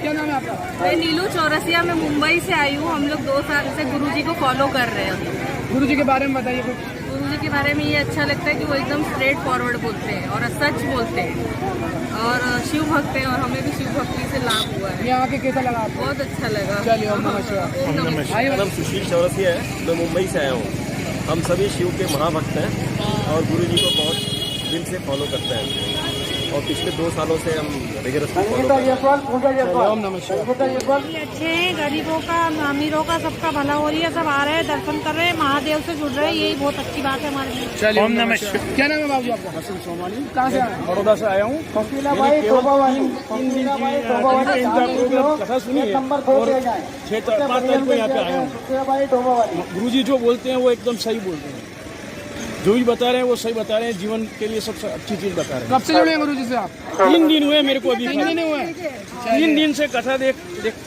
क्या नाम है आपका? मैं नीलू चौरसिया में मुंबई से आई हूँ। हम लोग 2 साल से गुरुजी को फॉलो कर रहे हैं। गुरुजी के बारे में बताइए कुछ। गुरुजी के बारे में ये अच्छा लगता है कि वो एकदम स्ट्रेट फॉरवर्ड बोलते हैं और सच बोलते हैं, और शिव भक्त हैं, और हमें भी शिव भक्ति से लाभ हुआ है। यहाँ आके कैसा लगा आपको? बहुत अच्छा लगा। चलिए ओम नमः शिवाय। मेरा नाम सुशील चौरसिया है, मैं मुंबई से आया हूँ। हम सभी शिव के महाभक्त हैं और गुरु जी को बहुत दिल से फॉलो करते हैं, और पिछले 2 सालों से हम रिगरसली फॉलो कर रहे हैं। ओम नमः शिवाय। अच्छे हैं, गरीबों का, अमीरों का, सबका भला हो रही है, सब आ रहे हैं, दर्शन कर रहे हैं, महादेव से जुड़ रहे हैं, यही बहुत अच्छी बात है हमारे लिए। चलिए ओम नमः शिवाय। क्या नाम है बाबू आपका? हसन सोमानी। कहाँ से आए? बड़ौदा से आया हूँ। कथा सुनी है और 6-5 तारीख को यहाँ पे आया हूँ। गुरु जी जो बोलते हैं वो एकदम सही बोलते हैं, जो भी बता रहे हैं वो सही बता रहे हैं, जीवन के लिए सबसे अच्छी चीज बता रहे हैं। कब से जुड़े हैं गुरु जी से आप? 3 दिन हुए मेरे को अभी। 3 दिन हुए? 3 दिन से कथा देख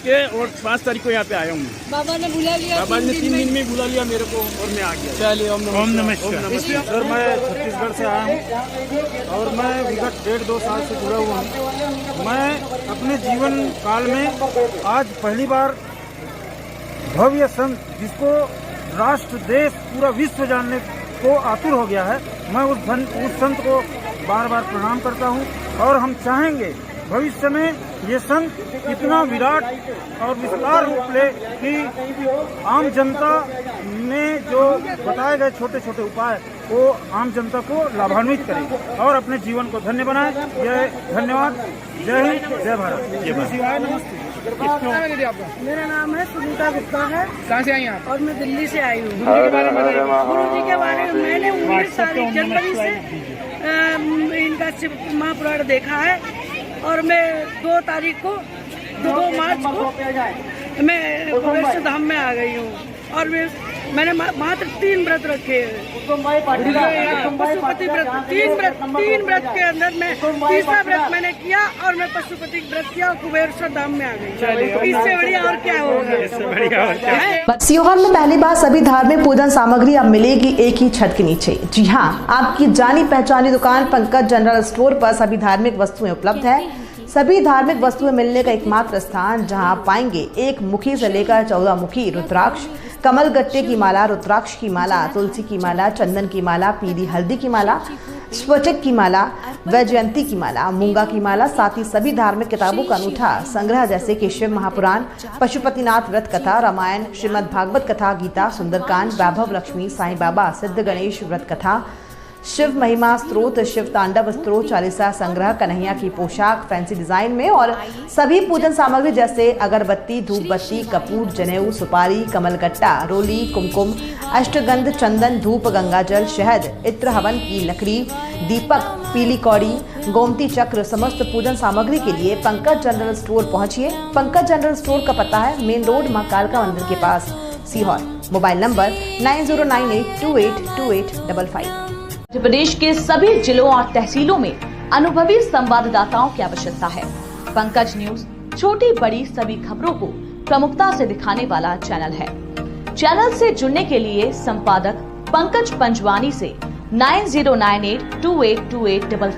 के, और 5 तारीख को यहाँ पे आया हूँ। बाबा ने बुला लिया, बाबा ने 3 दिन में बुला लिया मेरे को, और मैं आ गया। चलिए ओम नमः शिवाय। सर मैं छत्तीसगढ़ से आया हूँ, और मैं विगत 1.5-2 साल से जुड़ा हुआ हूँ। मैं अपने जीवन काल में आज पहली बार भव्य संत, जिसको राष्ट्र, देश, पूरा विश्व जानने को आतुर हो गया है। मैं उस संत को बार बार प्रणाम करता हूँ और हम चाहेंगे भविष्य में ये संत इतना विराट और विस्तार रूप ले कि आम जनता में जो बताए गए छोटे छोटे उपाय वो आम जनता को लाभान्वित करें और अपने जीवन को धन्य बनाए। धन्यवाद। जय हिंद, जय भारत। मेरा नाम है सुनीता गुप्ता है। कहाँ से आई आप? और मैं दिल्ली से आई हूँ। गुरु जी के बारे में बताइए। गुरु जी के बारे में मैंने 19 तारीख जनवरी से इनका महापुराण देखा है और मैं 2 तारीख को 2 मार्च को मैं वैष्णो धाम में आ गई हूँ और मैंने मात्र 3 व्रत रखे हैं। पशुपति व्रत 3 व्रत के अंदर मैं तीसरा व्रत मैंने किया और मैं पशुपति व्रत किया और कुबेरेश्वर धाम में आ गई। इससे बढ़िया और क्या होगा। सीहोर में पहली बार सभी धार्मिक पूजन सामग्री अब मिलेगी एक ही छत के नीचे। जी हाँ, आपकी जानी पहचानी दुकान पंकज जनरल स्टोर पर सभी धार्मिक वस्तुएं उपलब्ध है। सभी धार्मिक वस्तुएं मिलने का एकमात्र स्थान जहां आप पाएंगे 1 मुखी से लेकर 14 मुखी रुद्राक्ष, कमल गट्टे की माला, रुद्राक्ष की माला, तुलसी की माला, चंदन की माला, पीली हल्दी की माला, स्फटिक की माला, वैजयंती की माला, मूंगा की माला, साथ ही सभी धार्मिक किताबों का अनूठा संग्रह जैसे कि शिव महापुराण, पशुपतिनाथ व्रत कथा, रामायण, श्रीमद् भागवत कथा, गीता, सुंदरकांड, वैभव लक्ष्मी, साईं बाबा, सिद्ध गणेश व्रत कथा, शिव महिमा स्त्रोत, शिव तांडव स्त्रोत, चालीसा संग्रह, कन्हैया की पोशाक फैंसी डिजाइन में और सभी पूजन सामग्री जैसे अगरबत्ती, धूप बत्ती, कपूर, जनेऊ, सुपारी, कमलगट्टा, रोली, कुमकुम, अष्टगंध, चंदन, धूप, गंगाजल, शहद, इत्र, हवन की लकड़ी, दीपक, पीली कौड़ी, गोमती चक्र, समस्त पूजन सामग्री के लिए पंकज जनरल स्टोर पहुंचिए। पंकज जनरल स्टोर का पता है मेन रोड मां कालका मंदिर के पास, सीहोर। Mobile number 9098282855। मध्य प्रदेश के सभी जिलों और तहसीलों में अनुभवी संवाददाताओं की आवश्यकता है। पंकज न्यूज छोटी बड़ी सभी खबरों को प्रमुखता से दिखाने वाला चैनल है। चैनल से जुड़ने के लिए संपादक पंकज पंजवानी से 9098282855